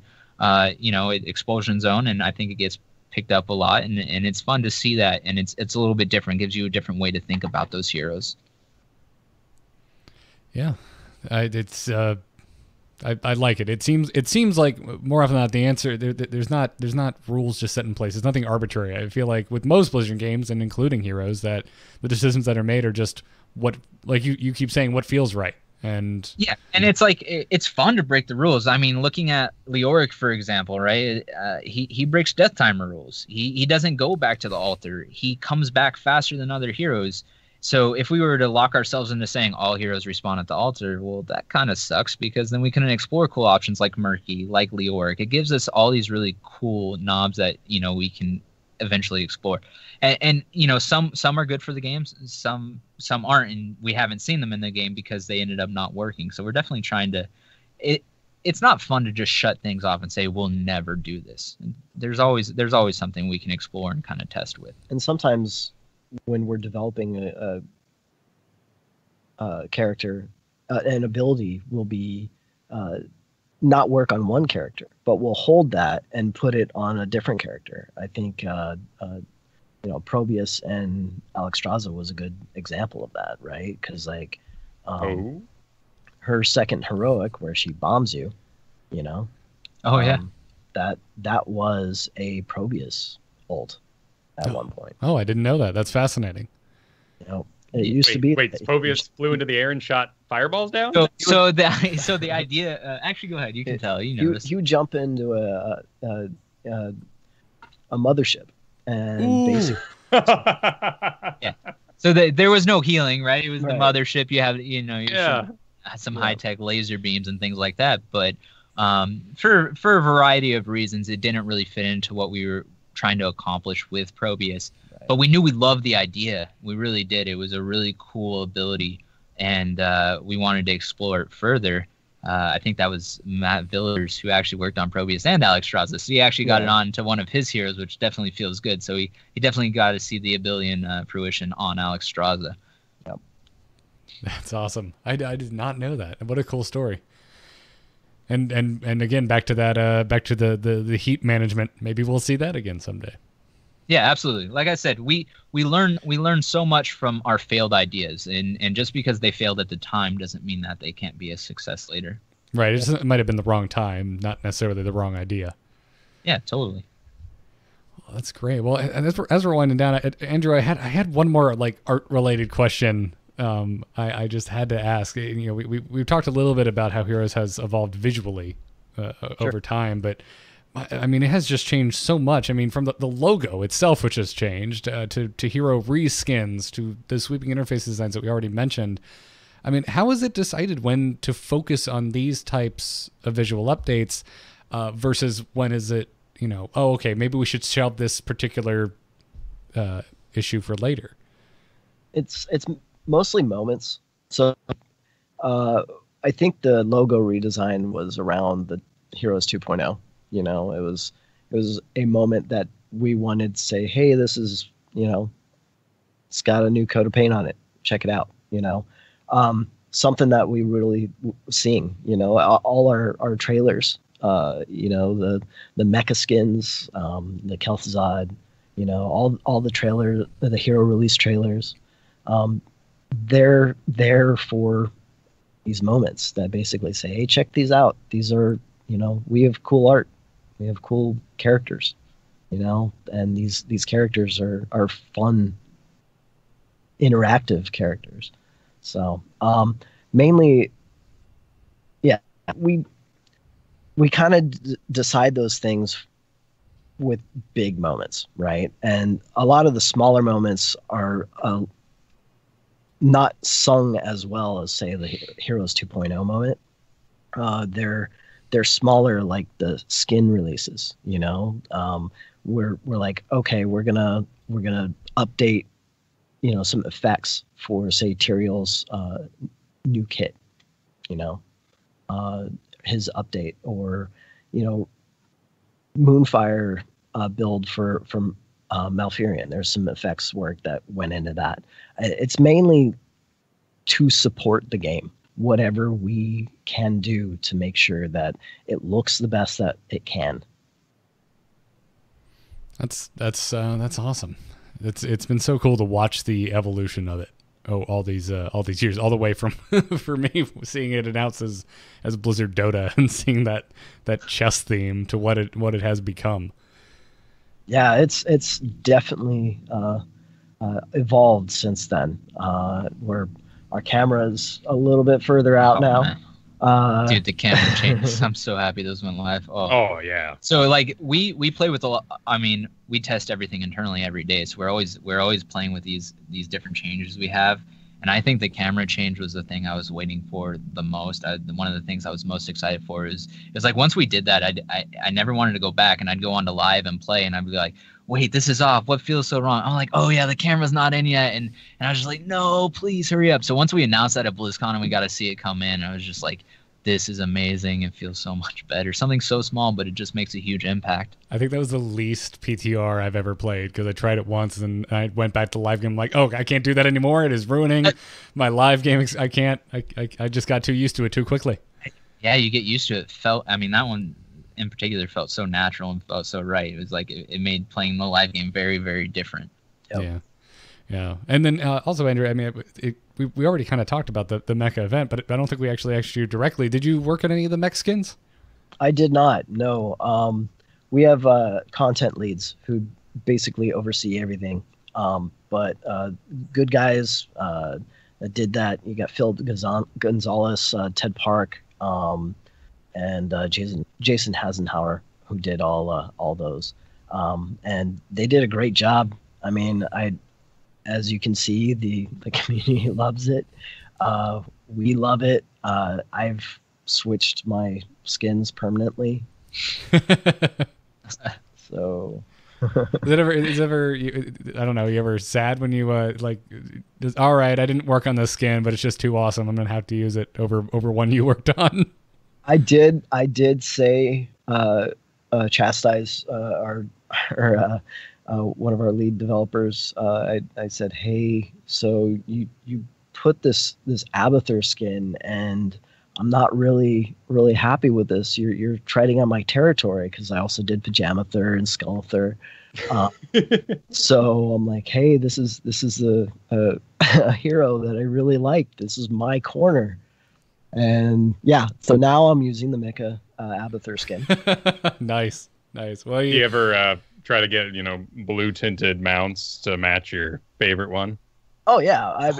Expulsion Zone, and I think it gets picked up a lot, and it's fun to see that. And it's a little bit different, gives you a different way to think about those heroes. Yeah, I like it. It seems like more often than not the answer there's not rules just set in place. There's nothing arbitrary. I feel like with most Blizzard games, and including Heroes, that the decisions that are made are just what, like you keep saying, what feels right. And yeah, and it's like it's fun to break the rules. I mean, looking at Leoric, for example, right? He breaks death timer rules. He doesn't go back to the altar. He comes back faster than other heroes. So if we were to lock ourselves into saying all heroes respawn at the altar, well, that kind of sucks, because then we can explore cool options like Murky, like Leoric. It gives us all these really cool knobs that we can eventually explore. And some are good for the games, some aren't, and we haven't seen them in the game because they ended up not working. So we're definitely trying to. It's not fun to just shut things off and say we'll never do this. There's always something we can explore and kind of test with. And sometimes, when we're developing a character, an ability will be not work on one character, but we'll hold that and put it on a different character. I think Probius and Alexstrasza was a good example of that, right? Because her second heroic, where she bombs you, that was a Probius ult at one point. Oh, I didn't know that. That's fascinating. It used to be. Wait, Probius flew into the air and shot fireballs down? So the idea. Actually, go ahead. You can tell. He would jump into a mothership and basically. Yeah. So there was no healing, right? It was the mothership. You have some high tech laser beams and things like that, but for a variety of reasons, it didn't really fit into what we were trying to accomplish with Probius. Right. But we knew we loved the idea. We really did. It was a really cool ability, and we wanted to explore it further. I think that was Matt Villers who actually worked on Probius and Alexstrasza. So he actually got it on to one of his heroes, which definitely feels good. So he definitely got to see the ability in fruition on Alexstrasza. Yep. That's awesome. I did not know that. What a cool story. And again, back to that, back to the heat management. Maybe we'll see that again someday. Yeah, absolutely. Like I said, we learn so much from our failed ideas, and just because they failed at the time doesn't mean that they can't be a success later. Right. It might have been the wrong time, not necessarily the wrong idea. Yeah, totally. Well, that's great. Well, and as we're winding down, Andrew, I had one more like art related question. I just had to ask. You know, we've talked a little bit about how Heroes has evolved visually over time, but I mean, it has just changed so much. I mean, from the logo itself, which has changed, to hero reskins, to the sweeping interface designs that we already mentioned. I mean, how is it decided when to focus on these types of visual updates versus when is it, you know, oh, okay, maybe we should shelve this particular issue for later? It's mostly moments. So I think the logo redesign was around the Heroes 2.0. You know, it was a moment that we wanted to say, hey, this is, you know, it's got a new coat of paint on it. Check it out. You know, something that we really seeing. You know, all our trailers. You know, the mecha skins, the Kel'Thuzad. You know, all the trailer, the hero release trailers. They're there for these moments that basically say, hey, check these out. These are, you know, we have cool art. We have cool characters, you know, and these characters are fun, interactive characters. So mainly, yeah, we kind of decide those things with big moments, right? And a lot of the smaller moments are not sung as well as, say, the Heroes 2.0 moment. They're smaller, like the skin releases, you know. We're like, okay, we're gonna update, you know, some effects for, say, Tyrael's new kit, you know, his update, or, you know, Moonfire build from Malfurion. There's some effects work that went into that. It's mainly to support the game, whatever we can do to make sure that it looks the best that it can. That's awesome. It's been so cool to watch the evolution of it. Oh, all these years, all the way from for me seeing it announced as Blizzard Dota and seeing that chess theme to what it has become. Yeah, it's definitely evolved since then. Where our camera's a little bit further out now. Dude, the camera changes. I'm so happy those went live. Oh yeah. So like we play with a lot. I mean, we test everything internally every day. So we're always playing with these different changes we have. And I think the camera change was the thing I was waiting for the most. One of the things I was most excited for is like once we did that, I never wanted to go back, and I'd go on to live and play, and I'd be like, wait, this is off. What feels so wrong? I'm like, oh yeah, the camera's not in yet, and I was just like, no, please hurry up. So once we announced that at BlizzCon and we got to see it come in, I was just like, this is amazing. It feels so much better. Something so small, but it just makes a huge impact. I think that was the least PTR I've ever played, because I tried it once and I went back to live game. I'm like, oh, I can't do that anymore. It is ruining my live game. I can't. I just got too used to it too quickly. Yeah, you get used to it. I mean, that one in particular felt so natural and felt so right. It was like it made playing the live game very, very different. Yep. Yeah. And then also, Andrew, I mean, we already kind of talked about the mecha event, but I don't think we actually asked you directly. Did you work on any of the mech skins? I did not. No. We have content leads who basically oversee everything. But good guys that did that. You got Phil Gonzalez, Ted Park, and Jason Hasenhauer, who did all those. And they did a great job. I mean, as you can see, the community loves it. We love it. I've switched my skins permanently. So is ever I don't know, you ever sad when you all right, I didn't work on this skin, but it's just too awesome, I'm gonna have to use it over one you worked on? I did say chastise our one of our lead developers. I said, hey, so you put this Abathur skin, and I'm not really happy with this. You're treading on my territory, because I also did Pajama Thur and Skull Thur. So I'm like, hey, this is a hero that I really like. This is my corner. And yeah, so now I'm using the Mika Abathur skin. Nice. Well, Do you ever try to get blue tinted mounts to match your favorite one? Oh yeah,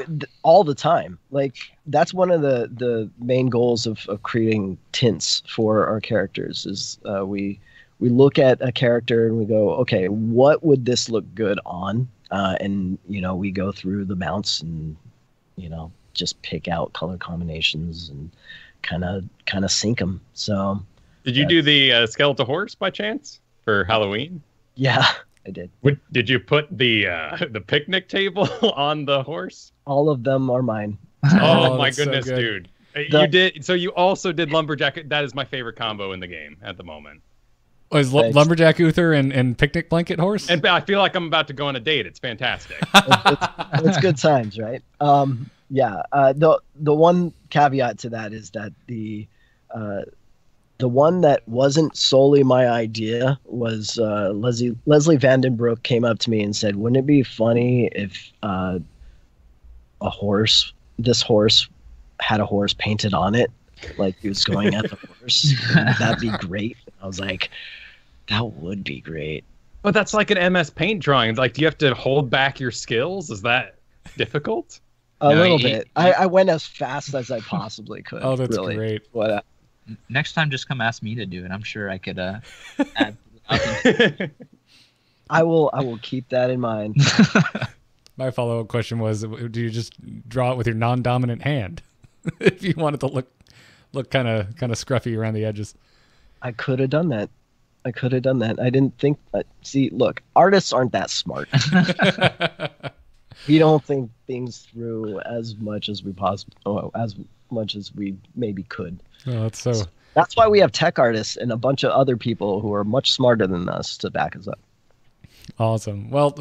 all the time. Like, that's one of the main goals of creating tints for our characters. Is we look at a character and we go, okay, what would this look good on? And we go through the mounts and just pick out color combinations and kind of sync them. So, did you do the skeletal horse by chance for Halloween? Yeah, I did. Did you put the picnic table on the horse? All of them are mine. Oh my goodness, so dude! You did. So you also did lumberjack. That is my favorite combo in the game at the moment. Was lumberjack Uther and picnic blanket horse? And I feel like I'm about to go on a date. It's fantastic. It's good times, right? Yeah. The one caveat to that is that the one that wasn't solely my idea was Leslie Vandenbroek came up to me and said, "Wouldn't it be funny if this horse had a horse painted on it, like he was going at the horse? That'd be great." I was like, that would be great. But that's like an MS Paint drawing. Like, do you have to hold back your skills? Is that difficult? A little bit. I went as fast as I possibly could. Oh, that's great. But, next time, just come ask me to do it. I'm sure I could add. I will keep that in mind. My follow-up question was, do you just draw it with your non-dominant hand if you want it to look kind of scruffy around the edges? I could have done that. I didn't think. See, look, artists aren't that smart. We don't think things through as much as we maybe could. Oh, that's so. That's why we have tech artists and a bunch of other people who are much smarter than us to back us up. Awesome. Well,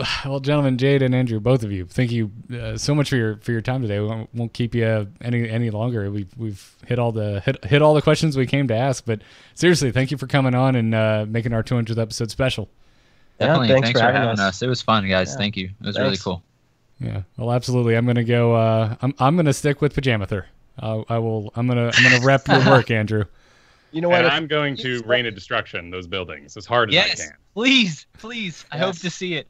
gentlemen, Jade and Andrew, both of you, thank you so much for your time today. We won't keep you any longer. We've hit all the questions we came to ask. But seriously, thank you for coming on and making our 200th episode special. Definitely. Thanks for having us. It was fun, guys. Yeah. Thank you. It was really cool. Yeah. Well, absolutely. I'm gonna go. I'm gonna stick with Pajama Thur. I'm gonna rep your work, Andrew. You know what? And I'm going to Rain of Destruction those buildings as hard as I can. Please. I hope to see it.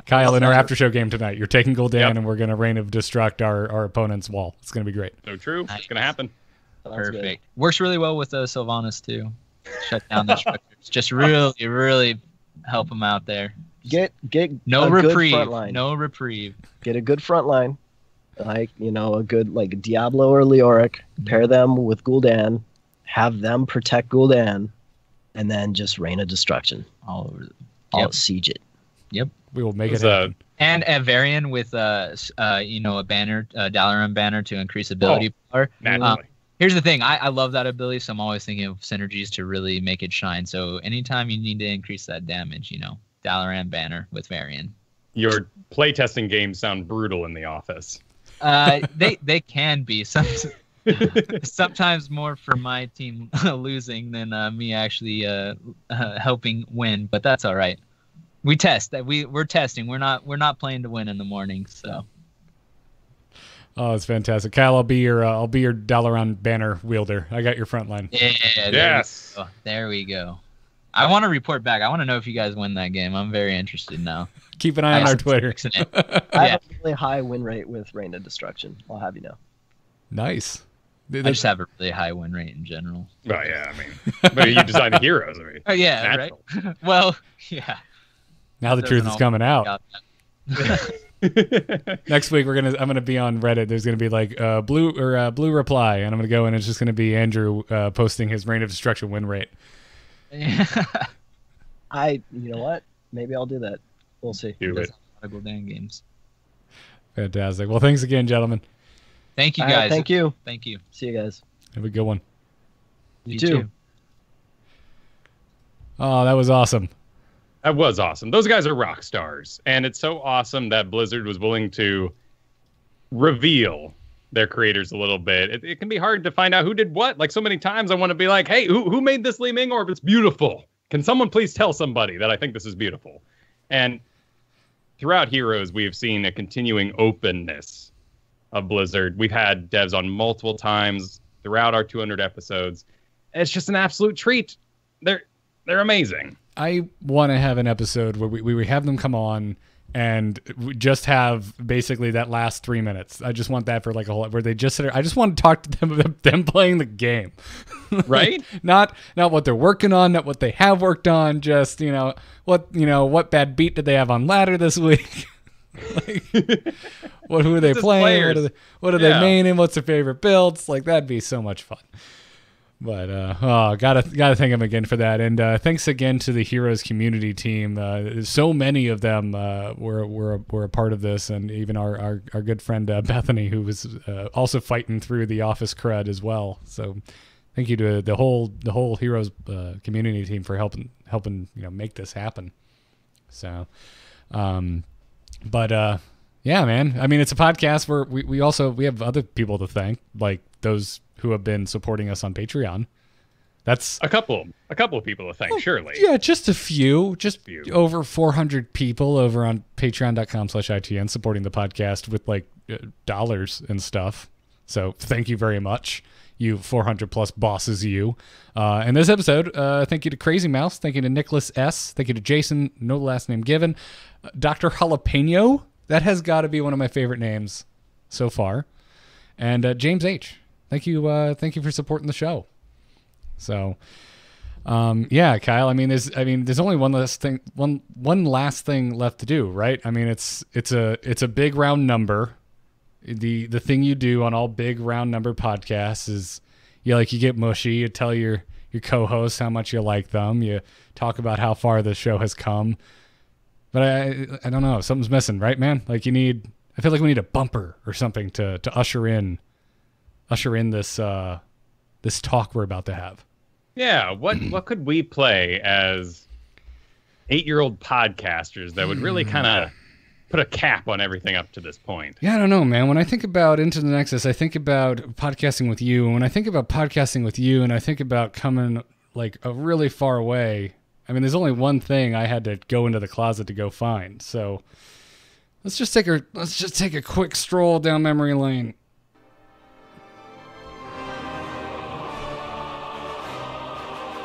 Kyle, in our after show game tonight, you're taking Gul'dan and we're going to Rain of Destruct our opponent's wall. It's going to be great. So true. It's going to happen. Perfect. Works really well with Sylvanas too. Shut down the structures. Just really help them out there. Get no reprieve. No reprieve. Get a good front line, like a good like Diablo or Leoric. Pair them with Gul'dan. Have them protect Gul'dan, and then just Rain of Destruction all over. Siege it. Yep, we will make it happen. And a variant with a banner, Dalaran banner to increase ability power. Here's the thing, I love that ability, so I'm always thinking of synergies to really make it shine. So anytime you need to increase that damage, Dalaran banner with variant. Your playtesting games sound brutal in the office. They can be. Sometimes more for my team losing than me actually helping win, but that's all right. We test that we're testing. We're not playing to win in the morning. So. Oh, it's fantastic, Kyle. I'll be your Dalaran banner wielder. I got your front line. Yeah. Yes. There we go. I want to report back. I want to know if you guys win that game. I'm very interested now. Keep an eye on our Twitter. I have a really high win rate with Rain of Destruction. I'll have you know. Nice. I just have a really high win rate in general. Oh yeah, but you design the heroes. Oh yeah, natural. Right. Well, yeah. Now the truth is coming out. Next week I'm gonna be on Reddit. There's gonna be like blue reply, and I'm gonna go and it's just gonna be Andrew posting his Rain of Destruction win rate. You know what? Maybe I'll do that. We'll see. Do it. Gul'dan games. Fantastic. Well, thanks again, gentlemen. Thank you, guys. Thank you. Thank you. See you guys. Have a good one. You too. Oh, that was awesome. That was awesome. Those guys are rock stars. And it's so awesome that Blizzard was willing to reveal their creators a little bit. It can be hard to find out who did what. Like so many times I want to be like, hey, who made this Li Ming orb? It's beautiful. Can someone please tell somebody that I think this is beautiful? And throughout Heroes, we have seen a continuing openness of Blizzard. We've had devs on multiple times throughout our 200 episodes. It's just an absolute treat. They're amazing. I want to have an episode where we have them come on and we just have basically that last 3 minutes. I just want that for like a whole, where they just sit there. I just want to talk to them playing the game, right? not what they're working on, not what they have worked on. Just what bad beat did they have on ladder this week? Like, who are they playing? What are they maining? What's their favorite builds? Like that'd be so much fun. But gotta thank them again for that, and thanks again to the Heroes community team. So many of them were a part of this, and even our good friend Bethany, who was also fighting through the office crud as well. So thank you to the whole Heroes community team for helping make this happen. So, yeah, man. I mean, it's a podcast where we have other people to thank, like those who have been supporting us on Patreon. That's a couple of people to thank, surely. Yeah, just a few. Over 400 people over on patreon.com/ITN supporting the podcast with like dollars and stuff. So thank you very much, you 400 plus bosses, you. And this episode, thank you to Crazy Mouse, thank you to Nicholas S, thank you to Jason, no last name given, Dr. Jalapeno, that has got to be one of my favorite names so far, and James H. Thank you for supporting the show. So, yeah, Kyle. I mean, there's only one last thing left to do, right? I mean, it's a big round number. The thing you do on all big round number podcasts is you get mushy. You tell your co-hosts how much you like them. You talk about how far the show has come. But I don't know. Something's missing, right, man? Like I feel like we need a bumper or something to usher in this this talk we're about to have. Yeah, what could we play as 8-year-old podcasters that would really kind of put a cap on everything up to this point? Yeah, I don't know, man. When I think about Into the Nexus, I think about podcasting with you. And when I think about podcasting with you, and I think about coming like a really far way, I mean, there's only one thing I had to go into the closet to go find. So let's just take a quick stroll down memory lane.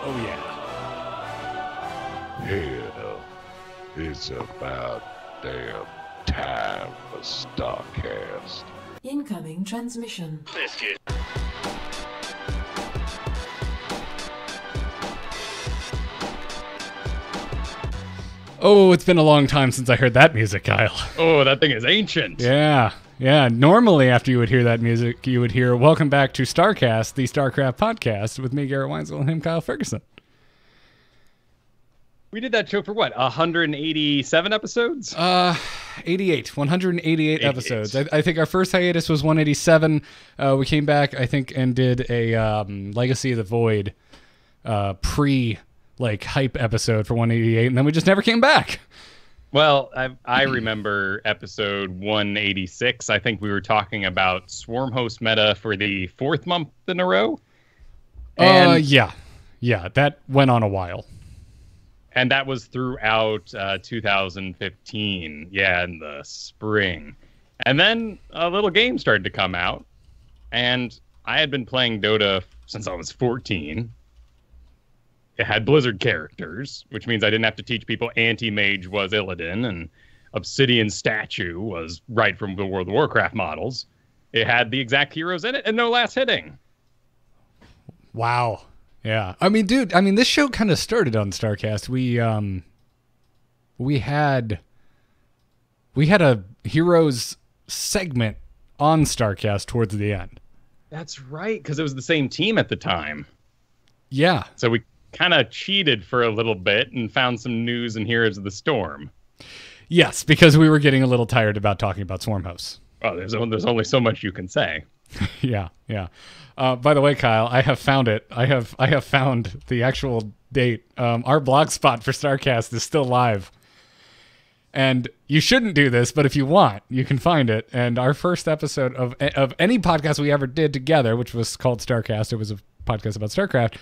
Oh, yeah. Hell, it's about damn time for StarCast. Incoming transmission. Biscuit. Oh, it's been a long time since I heard that music, Kyle. Oh, that thing is ancient. Yeah. Normally, after you would hear that music, you would hear "Welcome back to StarCast, the StarCraft podcast," with me, Garrett Weinzierl, and him, Kyle Fergusson. We did that show for what, 187 episodes? 88, 188 episodes. I think our first hiatus was 187. We came back, I think, and did a Legacy of the Void hype episode for 188, and then we just never came back. Well, I remember episode 186. I think we were talking about Swarm Host meta for the 4th month in a row. And, yeah, that went on a while. And that was throughout 2015, in the spring. And then a little game started to come out, and I had been playing Dota since I was 14. It had Blizzard characters, which means I didn't have to teach people Anti-Mage was Illidan and Obsidian Statue was right from the World of Warcraft models. It had the exact heroes in it and no last hitting. Wow. Yeah. I mean, dude, this show kind of started on StarCast. We had a heroes segment on StarCast towards the end. That's right, because it was the same team at the time. Yeah. So we kind of cheated for a little bit and found some news in Heroes of the Storm. Yes, because we were getting a little tired about talking about Swarm Hosts. Oh, there's only so much you can say. Yeah. By the way, Kyle, I have found it. I have found the actual date. Our blog spot for StarCast is still live. And you shouldn't do this, but if you want, you can find it. And our first episode of any podcast we ever did together, which was called Starcast, it was a podcast about StarCraft,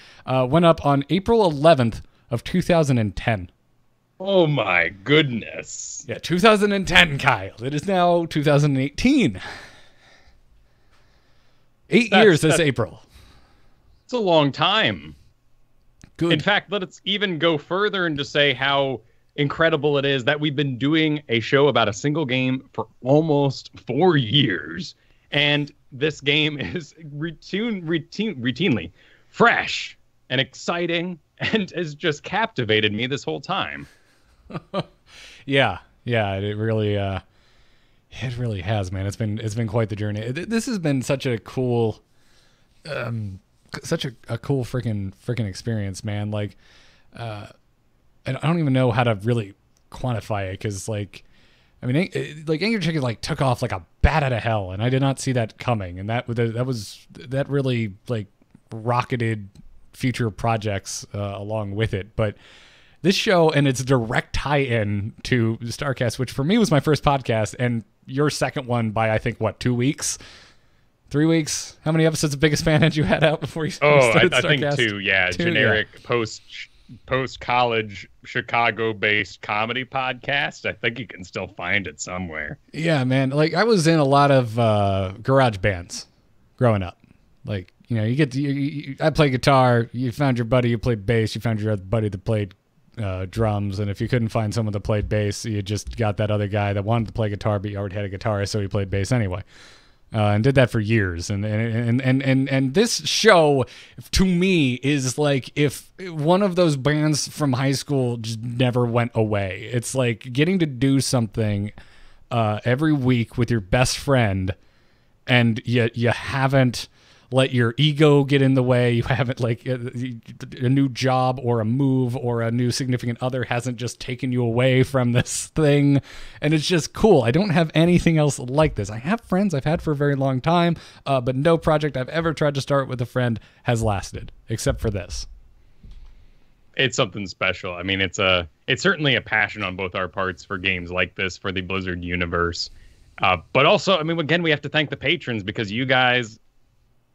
went up on April 11th of 2010. Oh my goodness. Yeah, 2010, Kyle. It is now 2018. 8 years this April. It's a long time. Good. In fact, let's even go further and just say how incredible it is that we've been doing a show about a single game for almost 4 years. And this game is routinely fresh and exciting and has just captivated me this whole time. Yeah, it really has, man. It's been quite the journey. This has been such a cool, freaking experience, man. Like, I don't even know how to really quantify it, because like, I mean, Angry Chicken like took off like a bat out of hell, and I did not see that coming, and that really like rocketed future projects along with it. But this show and its direct tie-in to StarCast, which for me was my first podcast, and your second one by I think 2 weeks, 3 weeks. How many episodes of Biggest Fan had you had out before you started I StarCast? think two. Yeah, generic post-college Chicago-based comedy podcast. I think you can still find it somewhere. Yeah, man. Like, I was in a lot of garage bands growing up. Like, you know, I play guitar. You found your buddy who played bass. You found your other buddy that played drums. And if you couldn't find someone that played bass, you just got that other guy that wanted to play guitar, but you already had a guitarist, so he played bass anyway. And did that for years, and this show to me is like if one of those bands from high school just never went away. It's like getting to do something every week with your best friend, and you haven't let your ego get in the way. You haven't like a new job or a move or a new significant other hasn't just taken you away from this thing. And it's just cool. I don't have anything else like this. I have friends I've had for a very long time, but no project I've ever tried to start with a friend has lasted except for this. It's something special. I mean, it's certainly a passion on both our parts for games like this, for the Blizzard universe. But also, I mean, again, we have to thank the patrons, because you guys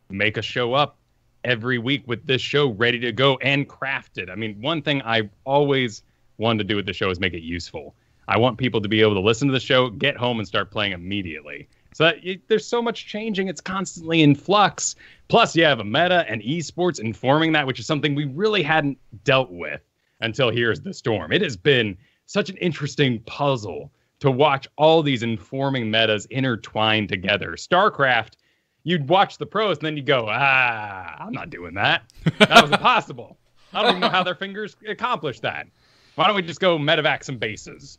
make us show up every week with this show ready to go and crafted. I mean, one thing I always wanted to do with the show is make it useful. I want people to be able to listen to the show, get home, and start playing immediately. So there's so much changing. It's constantly in flux. Plus, you have a meta and esports informing that, which is something we really hadn't dealt with until Here's the Storm. It has been such an interesting puzzle to watch all these informing metas intertwine together. StarCraft, you'd watch the pros, and then you go, I'm not doing that. That was impossible. I don't even know how their fingers accomplished that. Why don't we just go medevac some bases?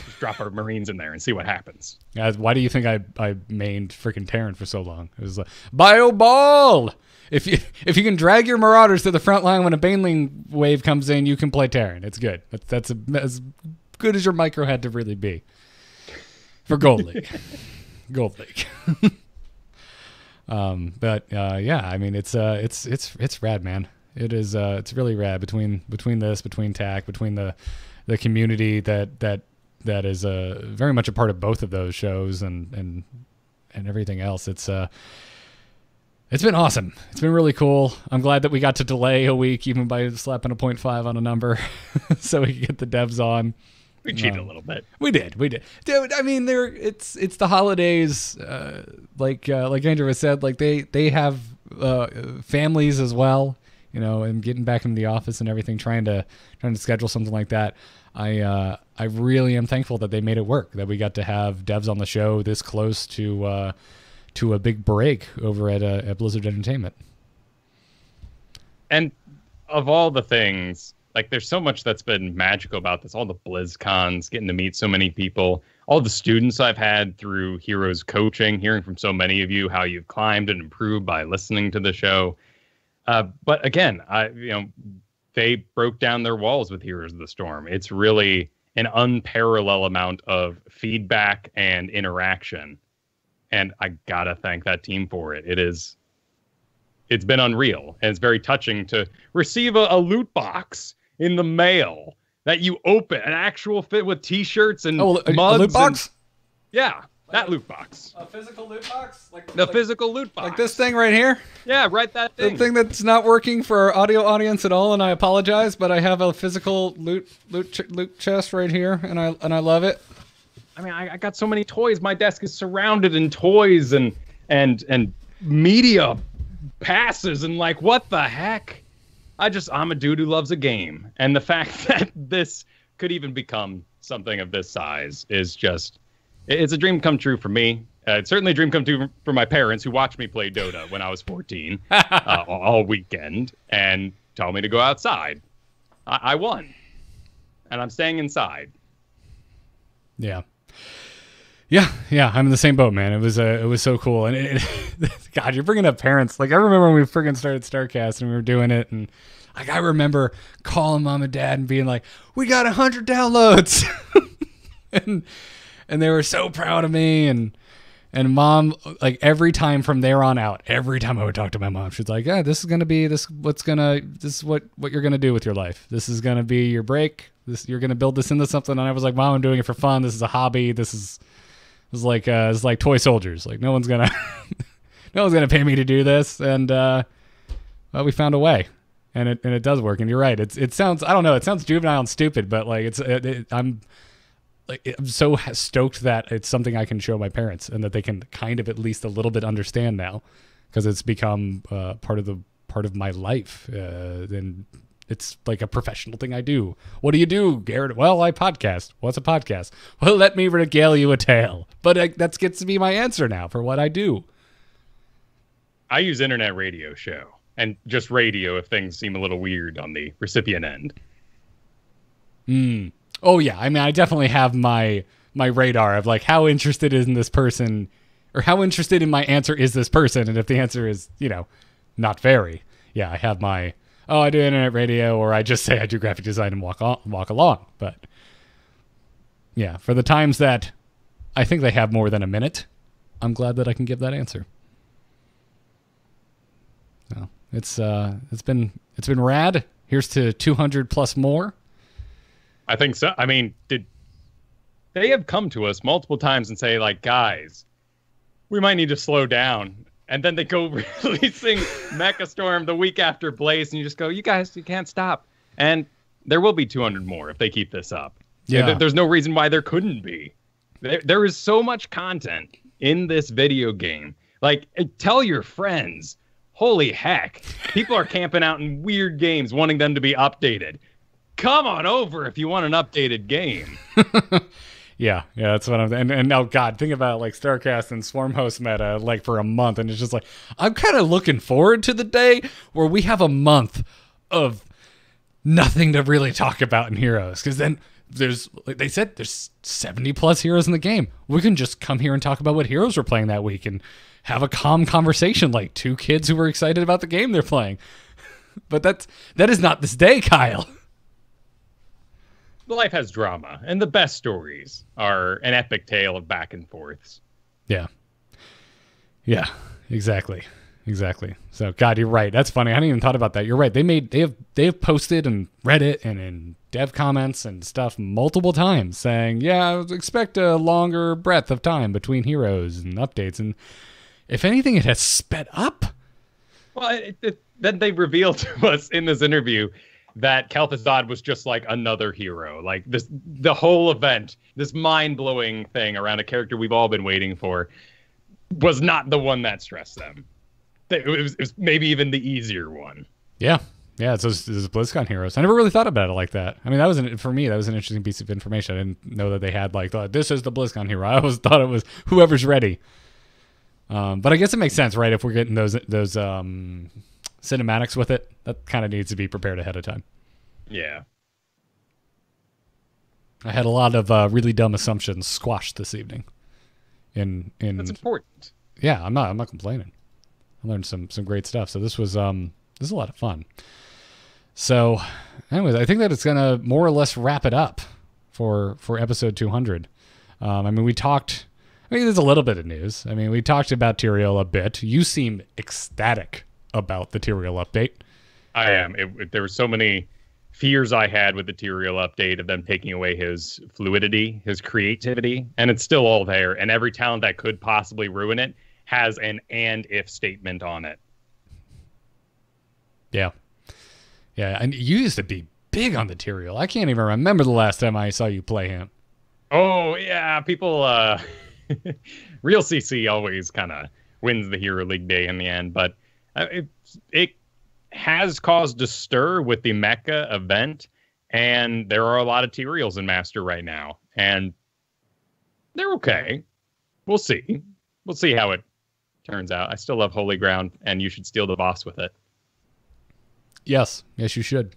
Just drop our Marines in there and see what happens. Why do you think I mained freaking Terran for so long? It was like, Bio Ball! If you can drag your Marauders to the front line when a Baneling wave comes in, you can play Terran. It's good. That's as good as your micro had to really be. For Gold League. Gold League. Yeah, I mean, it's rad, man. It is, it's really rad between this, between TAC, between the community that is very much a part of both of those shows and everything else. It's been awesome. It's been really cool. I'm glad that we got to delay a week, even by slapping a 0.5 on a number, so we could get the devs on. We cheated a little bit. We did, dude. I mean, it's the holidays. Like Andrew has said, like they have families as well, you know, and getting back into the office and everything, trying to schedule something like that. I really am thankful that they made it work. That we got to have devs on the show this close to a big break over at Blizzard Entertainment. And of all the things, like, there's so much that's been magical about this. All the BlizzCons, getting to meet so many people, all the students I've had through Heroes coaching, hearing from so many of you how you've climbed and improved by listening to the show. But again, they broke down their walls with Heroes of the Storm. It's really an unparalleled amount of feedback and interaction. And I gotta thank that team for it. It's been unreal. And it's very touching to receive a loot box in the mail that you open, an actual fit with T-shirts and Oh, a mugs. loot box? Yeah, that loot box. A physical loot box? The physical loot box. Like this thing right here? Yeah, right, that thing. The thing that's not working for our audio audience at all, and I apologize, but I have a physical loot chest right here, and I love it. I mean, I got so many toys. My desk is surrounded in toys and media passes and like, what the heck? I'm a dude who loves a game. And the fact that this could even become something of this size is just, it's a dream come true for me. It's certainly a dream come true for my parents who watched me play Dota when I was 14 all weekend and told me to go outside. I won. And I'm staying inside. Yeah. Yeah, I'm in the same boat, man. It was so cool, and God, you're bringing up parents. Like I remember when we friggin' started Starcast and we were doing it, and like I remember calling mom and dad and being like, "We got 100 downloads," and they were so proud of me, and mom, like every time from there on out, every time I would talk to my mom, she's like, "Yeah, this is what you're gonna do with your life. This is gonna be your break. You're gonna build this into something." And I was like, "Mom, I'm doing it for fun. This is a hobby. It's like toy soldiers. Like no one's gonna pay me to do this." And well, we found a way, and it does work. And you're right. It sounds, I don't know, it sounds juvenile and stupid, but like I'm so stoked that it's something I can show my parents and that they can kind of at least a little bit understand now, because it's become part of my life. And it's like a professional thing I do. What do you do, Garrett? Well, I podcast. What's a podcast? Well, let me regale you a tale. But that gets to be my answer now for what I do. I use internet radio show and just radio if things seem a little weird on the recipient end. Oh, yeah. I mean, I definitely have my radar of like how interested is in this person, or how interested in my answer is this person. And if the answer is, not very, yeah, I have my... Oh, I do internet radio, or I just say I do graphic design and walk along. But yeah, for the times that I think they have more than a minute, I'm glad that I can give that answer. So it's been rad. Here's to 200 plus more. I think so. I mean, they have come to us multiple times and say like, guys, we might need to slow down. And then they go releasing Mecha Storm the week after Blaze, and you just go, you guys, you can't stop. And there will be 200 more if they keep this up. Yeah. There's no reason why there couldn't be. There is so much content in this video game. Like, tell your friends, holy heck, people are camping out in weird games wanting them to be updated. Come on over if you want an updated game. Yeah, that's what I'm. And now, God, think about like Starcast and Swarm Host meta like for a month, and it's just like I'm kind of looking forward to the day where we have a month of nothing to really talk about in Heroes, because then there's, like they said, there's 70 plus heroes in the game. We can just come here and talk about what heroes we're playing that week and have a calm conversation like two kids who were excited about the game they're playing. But that is not this day, Kyle. Life has drama, and the best stories are an epic tale of back and forths. Yeah, exactly. So, God, you're right. That's funny. I hadn't even thought about that. You're right. They have posted in Reddit and in dev comments and stuff multiple times saying, yeah, expect a longer breadth of time between heroes and updates. And if anything, it has sped up. Well, then they revealed to us in this interview that Kel'Thuzad was just like another hero. Like the whole event, this mind-blowing thing around a character we've all been waiting for, was not the one that stressed them. It was maybe even the easier one. Yeah, it's those BlizzCon heroes. I never really thought about it like that. I mean, for me, that was an interesting piece of information. I didn't know that they had like, this is the BlizzCon hero. I always thought it was whoever's ready. But I guess it makes sense, right? If we're getting those cinematics with it, that kind of needs to be prepared ahead of time. Yeah. I had a lot of really dumb assumptions squashed this evening. That's important. Yeah, I'm not complaining. I learned some great stuff. So this was a lot of fun. So, anyways, I think that it's gonna more or less wrap it up for episode 200. I mean, there's a little bit of news. I mean, we talked about Tyrael a bit. You seem ecstatic about the Tyrael update. I am. There were so many fears I had with the Tyrael update of them taking away his fluidity, his creativity, and it's still all there. And every talent that could possibly ruin it has an "and if" statement on it. Yeah. Yeah, and you used to be big on the Tyrael. I can't even remember the last time I saw you play him. Oh, yeah, people... Real CC always kind of wins the Hero League day in the end, but it has caused a stir with the Mecha event, and there are a lot of Tyraels in Master right now, and they're okay. We'll see. We'll see how it turns out. I still love Holy Ground, and you should steal the boss with it. Yes, you should.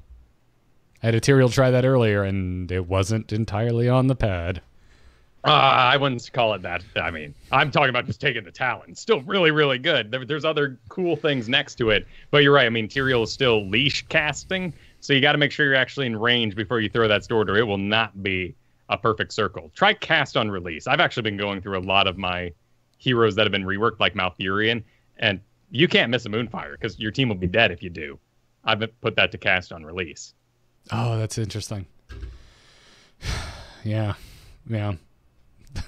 I had a Tyrael try that earlier, and it wasn't entirely on the pad. I wouldn't call it that. I mean, I'm talking about just taking the talent. Still really, really good. There's other cool things next to it. But you're right. I mean, Tyrael is still leash casting. So you got to make sure you're actually in range before you throw that sword, or it will not be a perfect circle. Try cast on release. I've actually been going through a lot of my heroes that have been reworked, like Malfurion. And you can't miss a Moonfire because your team will be dead if you do. I've put that to cast on release. Oh, that's interesting. Yeah.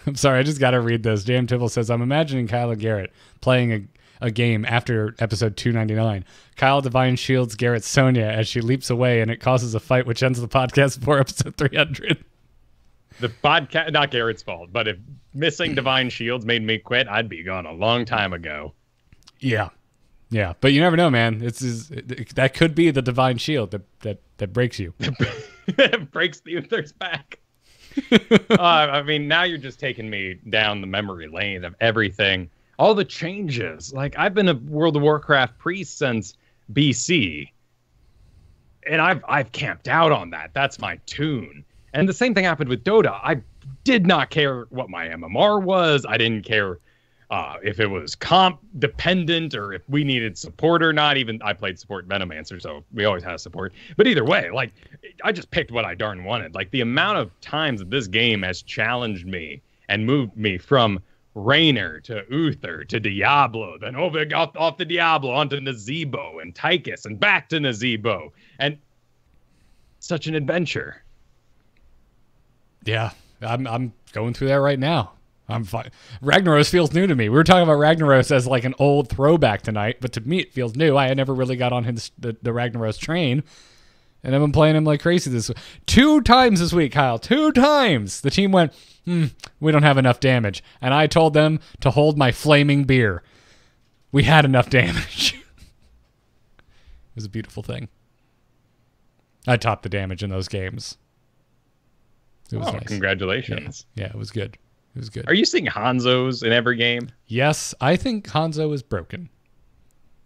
I'm sorry, I just got to read this. Jam Tibble says, I'm imagining Kyle and Garrett playing a game after episode 299. Kyle divine shields Garrett Sonya as she leaps away, and it causes a fight which ends the podcast before episode 300. The podcast, not Garrett's fault, but if missing divine shields made me quit, I'd be gone a long time ago. Yeah, but you never know, man. That could be the divine shield that breaks you. It breaks the Uther's back. I mean, now you're just taking me down the memory lane of everything. All the changes. Like, I've been a World of Warcraft priest since BC. And I've camped out on that. That's my tune. And the same thing happened with Dota. I did not care what my MMR was. I didn't care if it was comp dependent or if we needed support or not. Even I played support Venomancer, so we always had support. But either way, like, I just picked what I darn wanted. Like, the amount of times that this game has challenged me and moved me from Raynor to Uther to Diablo, then off the Diablo onto Nazebo and Tychus and back to Nazebo. And such an adventure. Yeah, I'm going through that right now. I'm fine. Ragnaros feels new to me. We were talking about Ragnaros as like an old throwback tonight, but to me it feels new. I had never really got on the Ragnaros train, and I've been playing him like crazy this week. 2 times this week, Kyle. 2 times. The team went, we don't have enough damage. And I told them to hold my flaming beer. We had enough damage. It was a beautiful thing. I topped the damage in those games. It was nice. Congratulations. Yeah, it was good. It was good. Are you seeing Hanzos in every game? Yes, I think Hanzo is broken.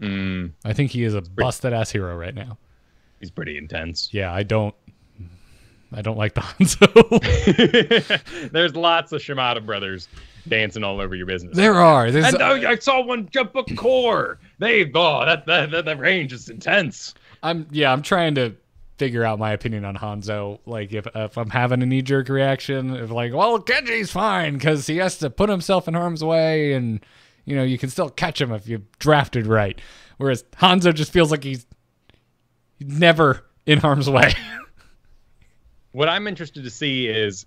I think he is a busted-ass hero right now. He's pretty intense. Yeah, I don't like the Hanzo. There's lots of Shimada brothers dancing all over your business. There are. And I saw one jump a core. That range is intense. I'm trying to figure out my opinion on Hanzo. Like, if I'm having a knee-jerk reaction, if like, well, Genji's fine because he has to put himself in harm's way, and you can still catch him if you drafted right. Whereas Hanzo just feels like he's never in harm's way. What I'm interested to see is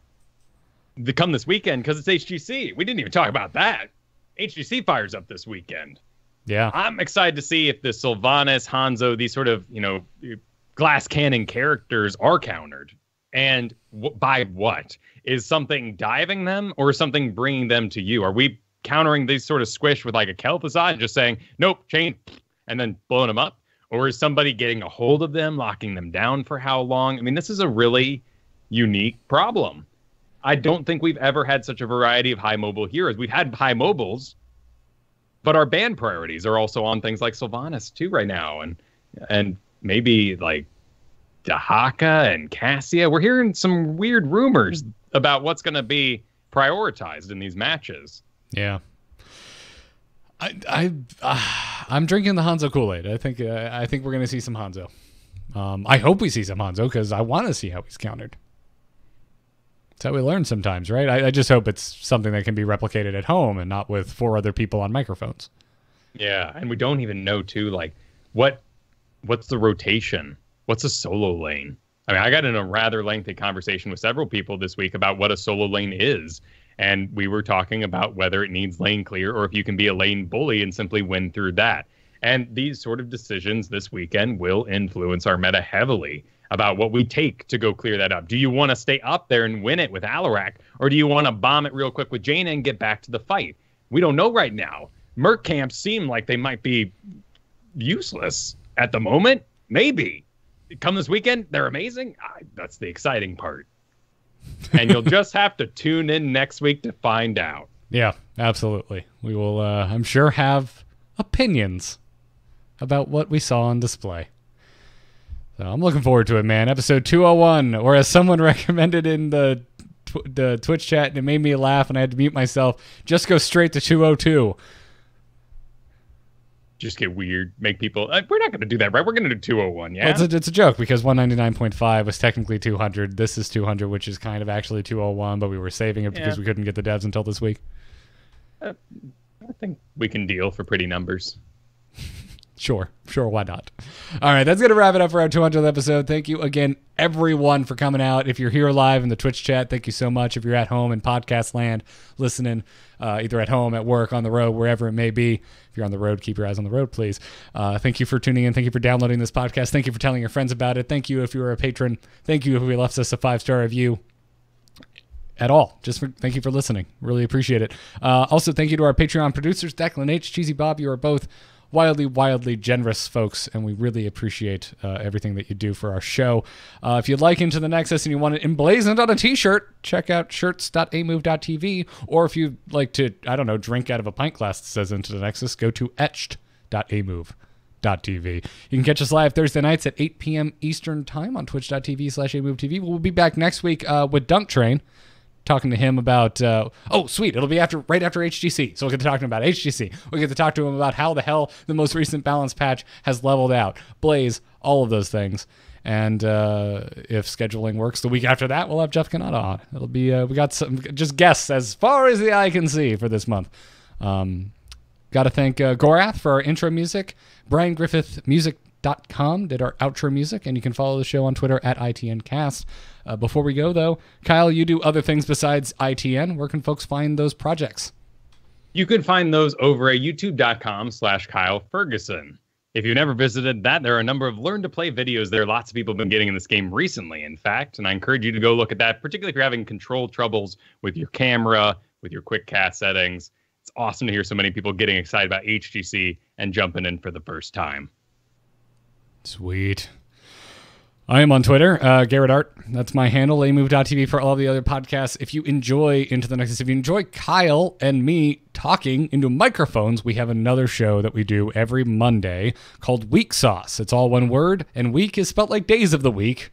come this weekend, because it's HGC. We didn't even talk about that. HGC fires up this weekend. Yeah, I'm excited to see if the Sylvanas, Hanzo, these sort of glass cannon characters are countered, and by what? Is something diving them, or is something bringing them to you? Are we countering these sort of squish with like a Kel'Thuzad, just saying nope, chain, and then blowing them up? Or is somebody getting a hold of them, locking them down for how long? I mean, this is a really unique problem. I don't think we've ever had such a variety of high mobile heroes. We've had high mobiles, but our ban priorities are also on things like Sylvanas too right now, and maybe like Dahaka and Cassia. We're hearing some weird rumors about what's going to be prioritized in these matches. Yeah. I'm drinking the Hanzo Kool-Aid. I think we're going to see some Hanzo. I hope we see some Hanzo because I want to see how he's countered. That's how we learn sometimes, right? I just hope it's something that can be replicated at home and not with 4 other people on microphones. Yeah, and we don't even know too, like, what's the rotation? What's a solo lane? I mean, I got in a rather lengthy conversation with several people this week about what a solo lane is. And we were talking about whether it needs lane clear or if you can be a lane bully and simply win through that. And these sort of decisions this weekend will influence our meta heavily about what we take to go clear that up. Do you want to stay up there and win it with Alarak, or do you want to bomb it real quick with Jaina and get back to the fight? We don't know right now. Merc camps seem like they might be useless at the moment. Maybe. Come this weekend, they're amazing. That's the exciting part. And you'll just have to tune in next week to find out. Yeah, absolutely. We will, I'm sure, have opinions about what we saw on display. So I'm looking forward to it, man. Episode 201, or as someone recommended in the Twitch chat, and it made me laugh and I had to mute myself, just go straight to 202. Just get weird, make people... we're not going to do that, right? We're going to do 201, yeah? Well, it's a joke, because 199.5 was technically 200. This is 200, which is kind of actually 201, but we were saving it because we couldn't get the devs until this week. I think we can deal for pretty numbers. Sure, why not? All right, that's going to wrap it up for our 200th episode. Thank you again, everyone, for coming out. If you're here live in the Twitch chat, thank you so much. If you're at home in podcast land, listening, either at home, at work, on the road, wherever it may be. If you're on the road, keep your eyes on the road, please. Thank you for tuning in. Thank you for downloading this podcast. Thank you for telling your friends about it. Thank you if you're a patron. Thank you if you left us a 5-star review. At all. Thank you for listening. Really appreciate it. Also, thank you to our Patreon producers, Declan H, Cheesy Bob. You are both wildly generous folks, and we really appreciate everything that you do for our show. If you'd like Into the Nexus and you want it emblazoned on a t-shirt, check out shirts.amove.tv, or if you'd like to, I don't know, drink out of a pint glass that says Into the Nexus, go to etched.amove.tv. You can catch us live Thursday nights at 8 p.m. Eastern Time on twitch.tv/amovetv. We'll be back next week with Dunk Train, talking to him about, sweet, it'll be right after HGC. So we'll get to talk to him about HGC. We'll get to talk to him about how the hell the most recent balance patch has leveled out. Blaze, all of those things. And if scheduling works the week after that, we'll have Jeff Kanata on. It'll be, we got some just guests as far as the eye can see for this month. Got to thank Gorath for our intro music. Brian Griffith Music.com did our outro music, and you can follow the show on Twitter at ITNcast. Before we go, though, Kyle, you do other things besides ITN. Where can folks find those projects? You can find those over at youtube.com/Kyle Fergusson. If you've never visited that, there are a number of Learn to Play videos there. Lots of people have been getting in this game recently, in fact, and I encourage you to go look at that, particularly if you're having control troubles with your camera, with your quick cast settings. It's awesome to hear so many people getting excited about HGC and jumping in for the first time. Sweet. I am on Twitter, Garrett Art. That's my handle, amove.tv for all the other podcasts. If you enjoy Into the Nexus, if you enjoy Kyle and me talking into microphones, we have another show that we do every Monday called Week Sauce. It's all one word, and week is spelled like days of the week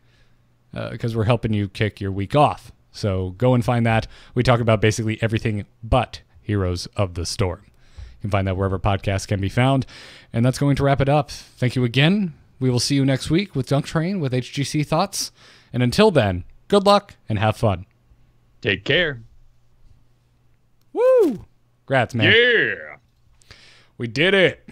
because we're helping you kick your week off. So go and find that. We talk about basically everything but Heroes of the Storm. You can find that wherever podcasts can be found. And that's going to wrap it up. Thank you again. We will see you next week with Dunk Train with HGC Thoughts. And until then, good luck and have fun. Take care. Woo! Congrats, man. Yeah. We did it.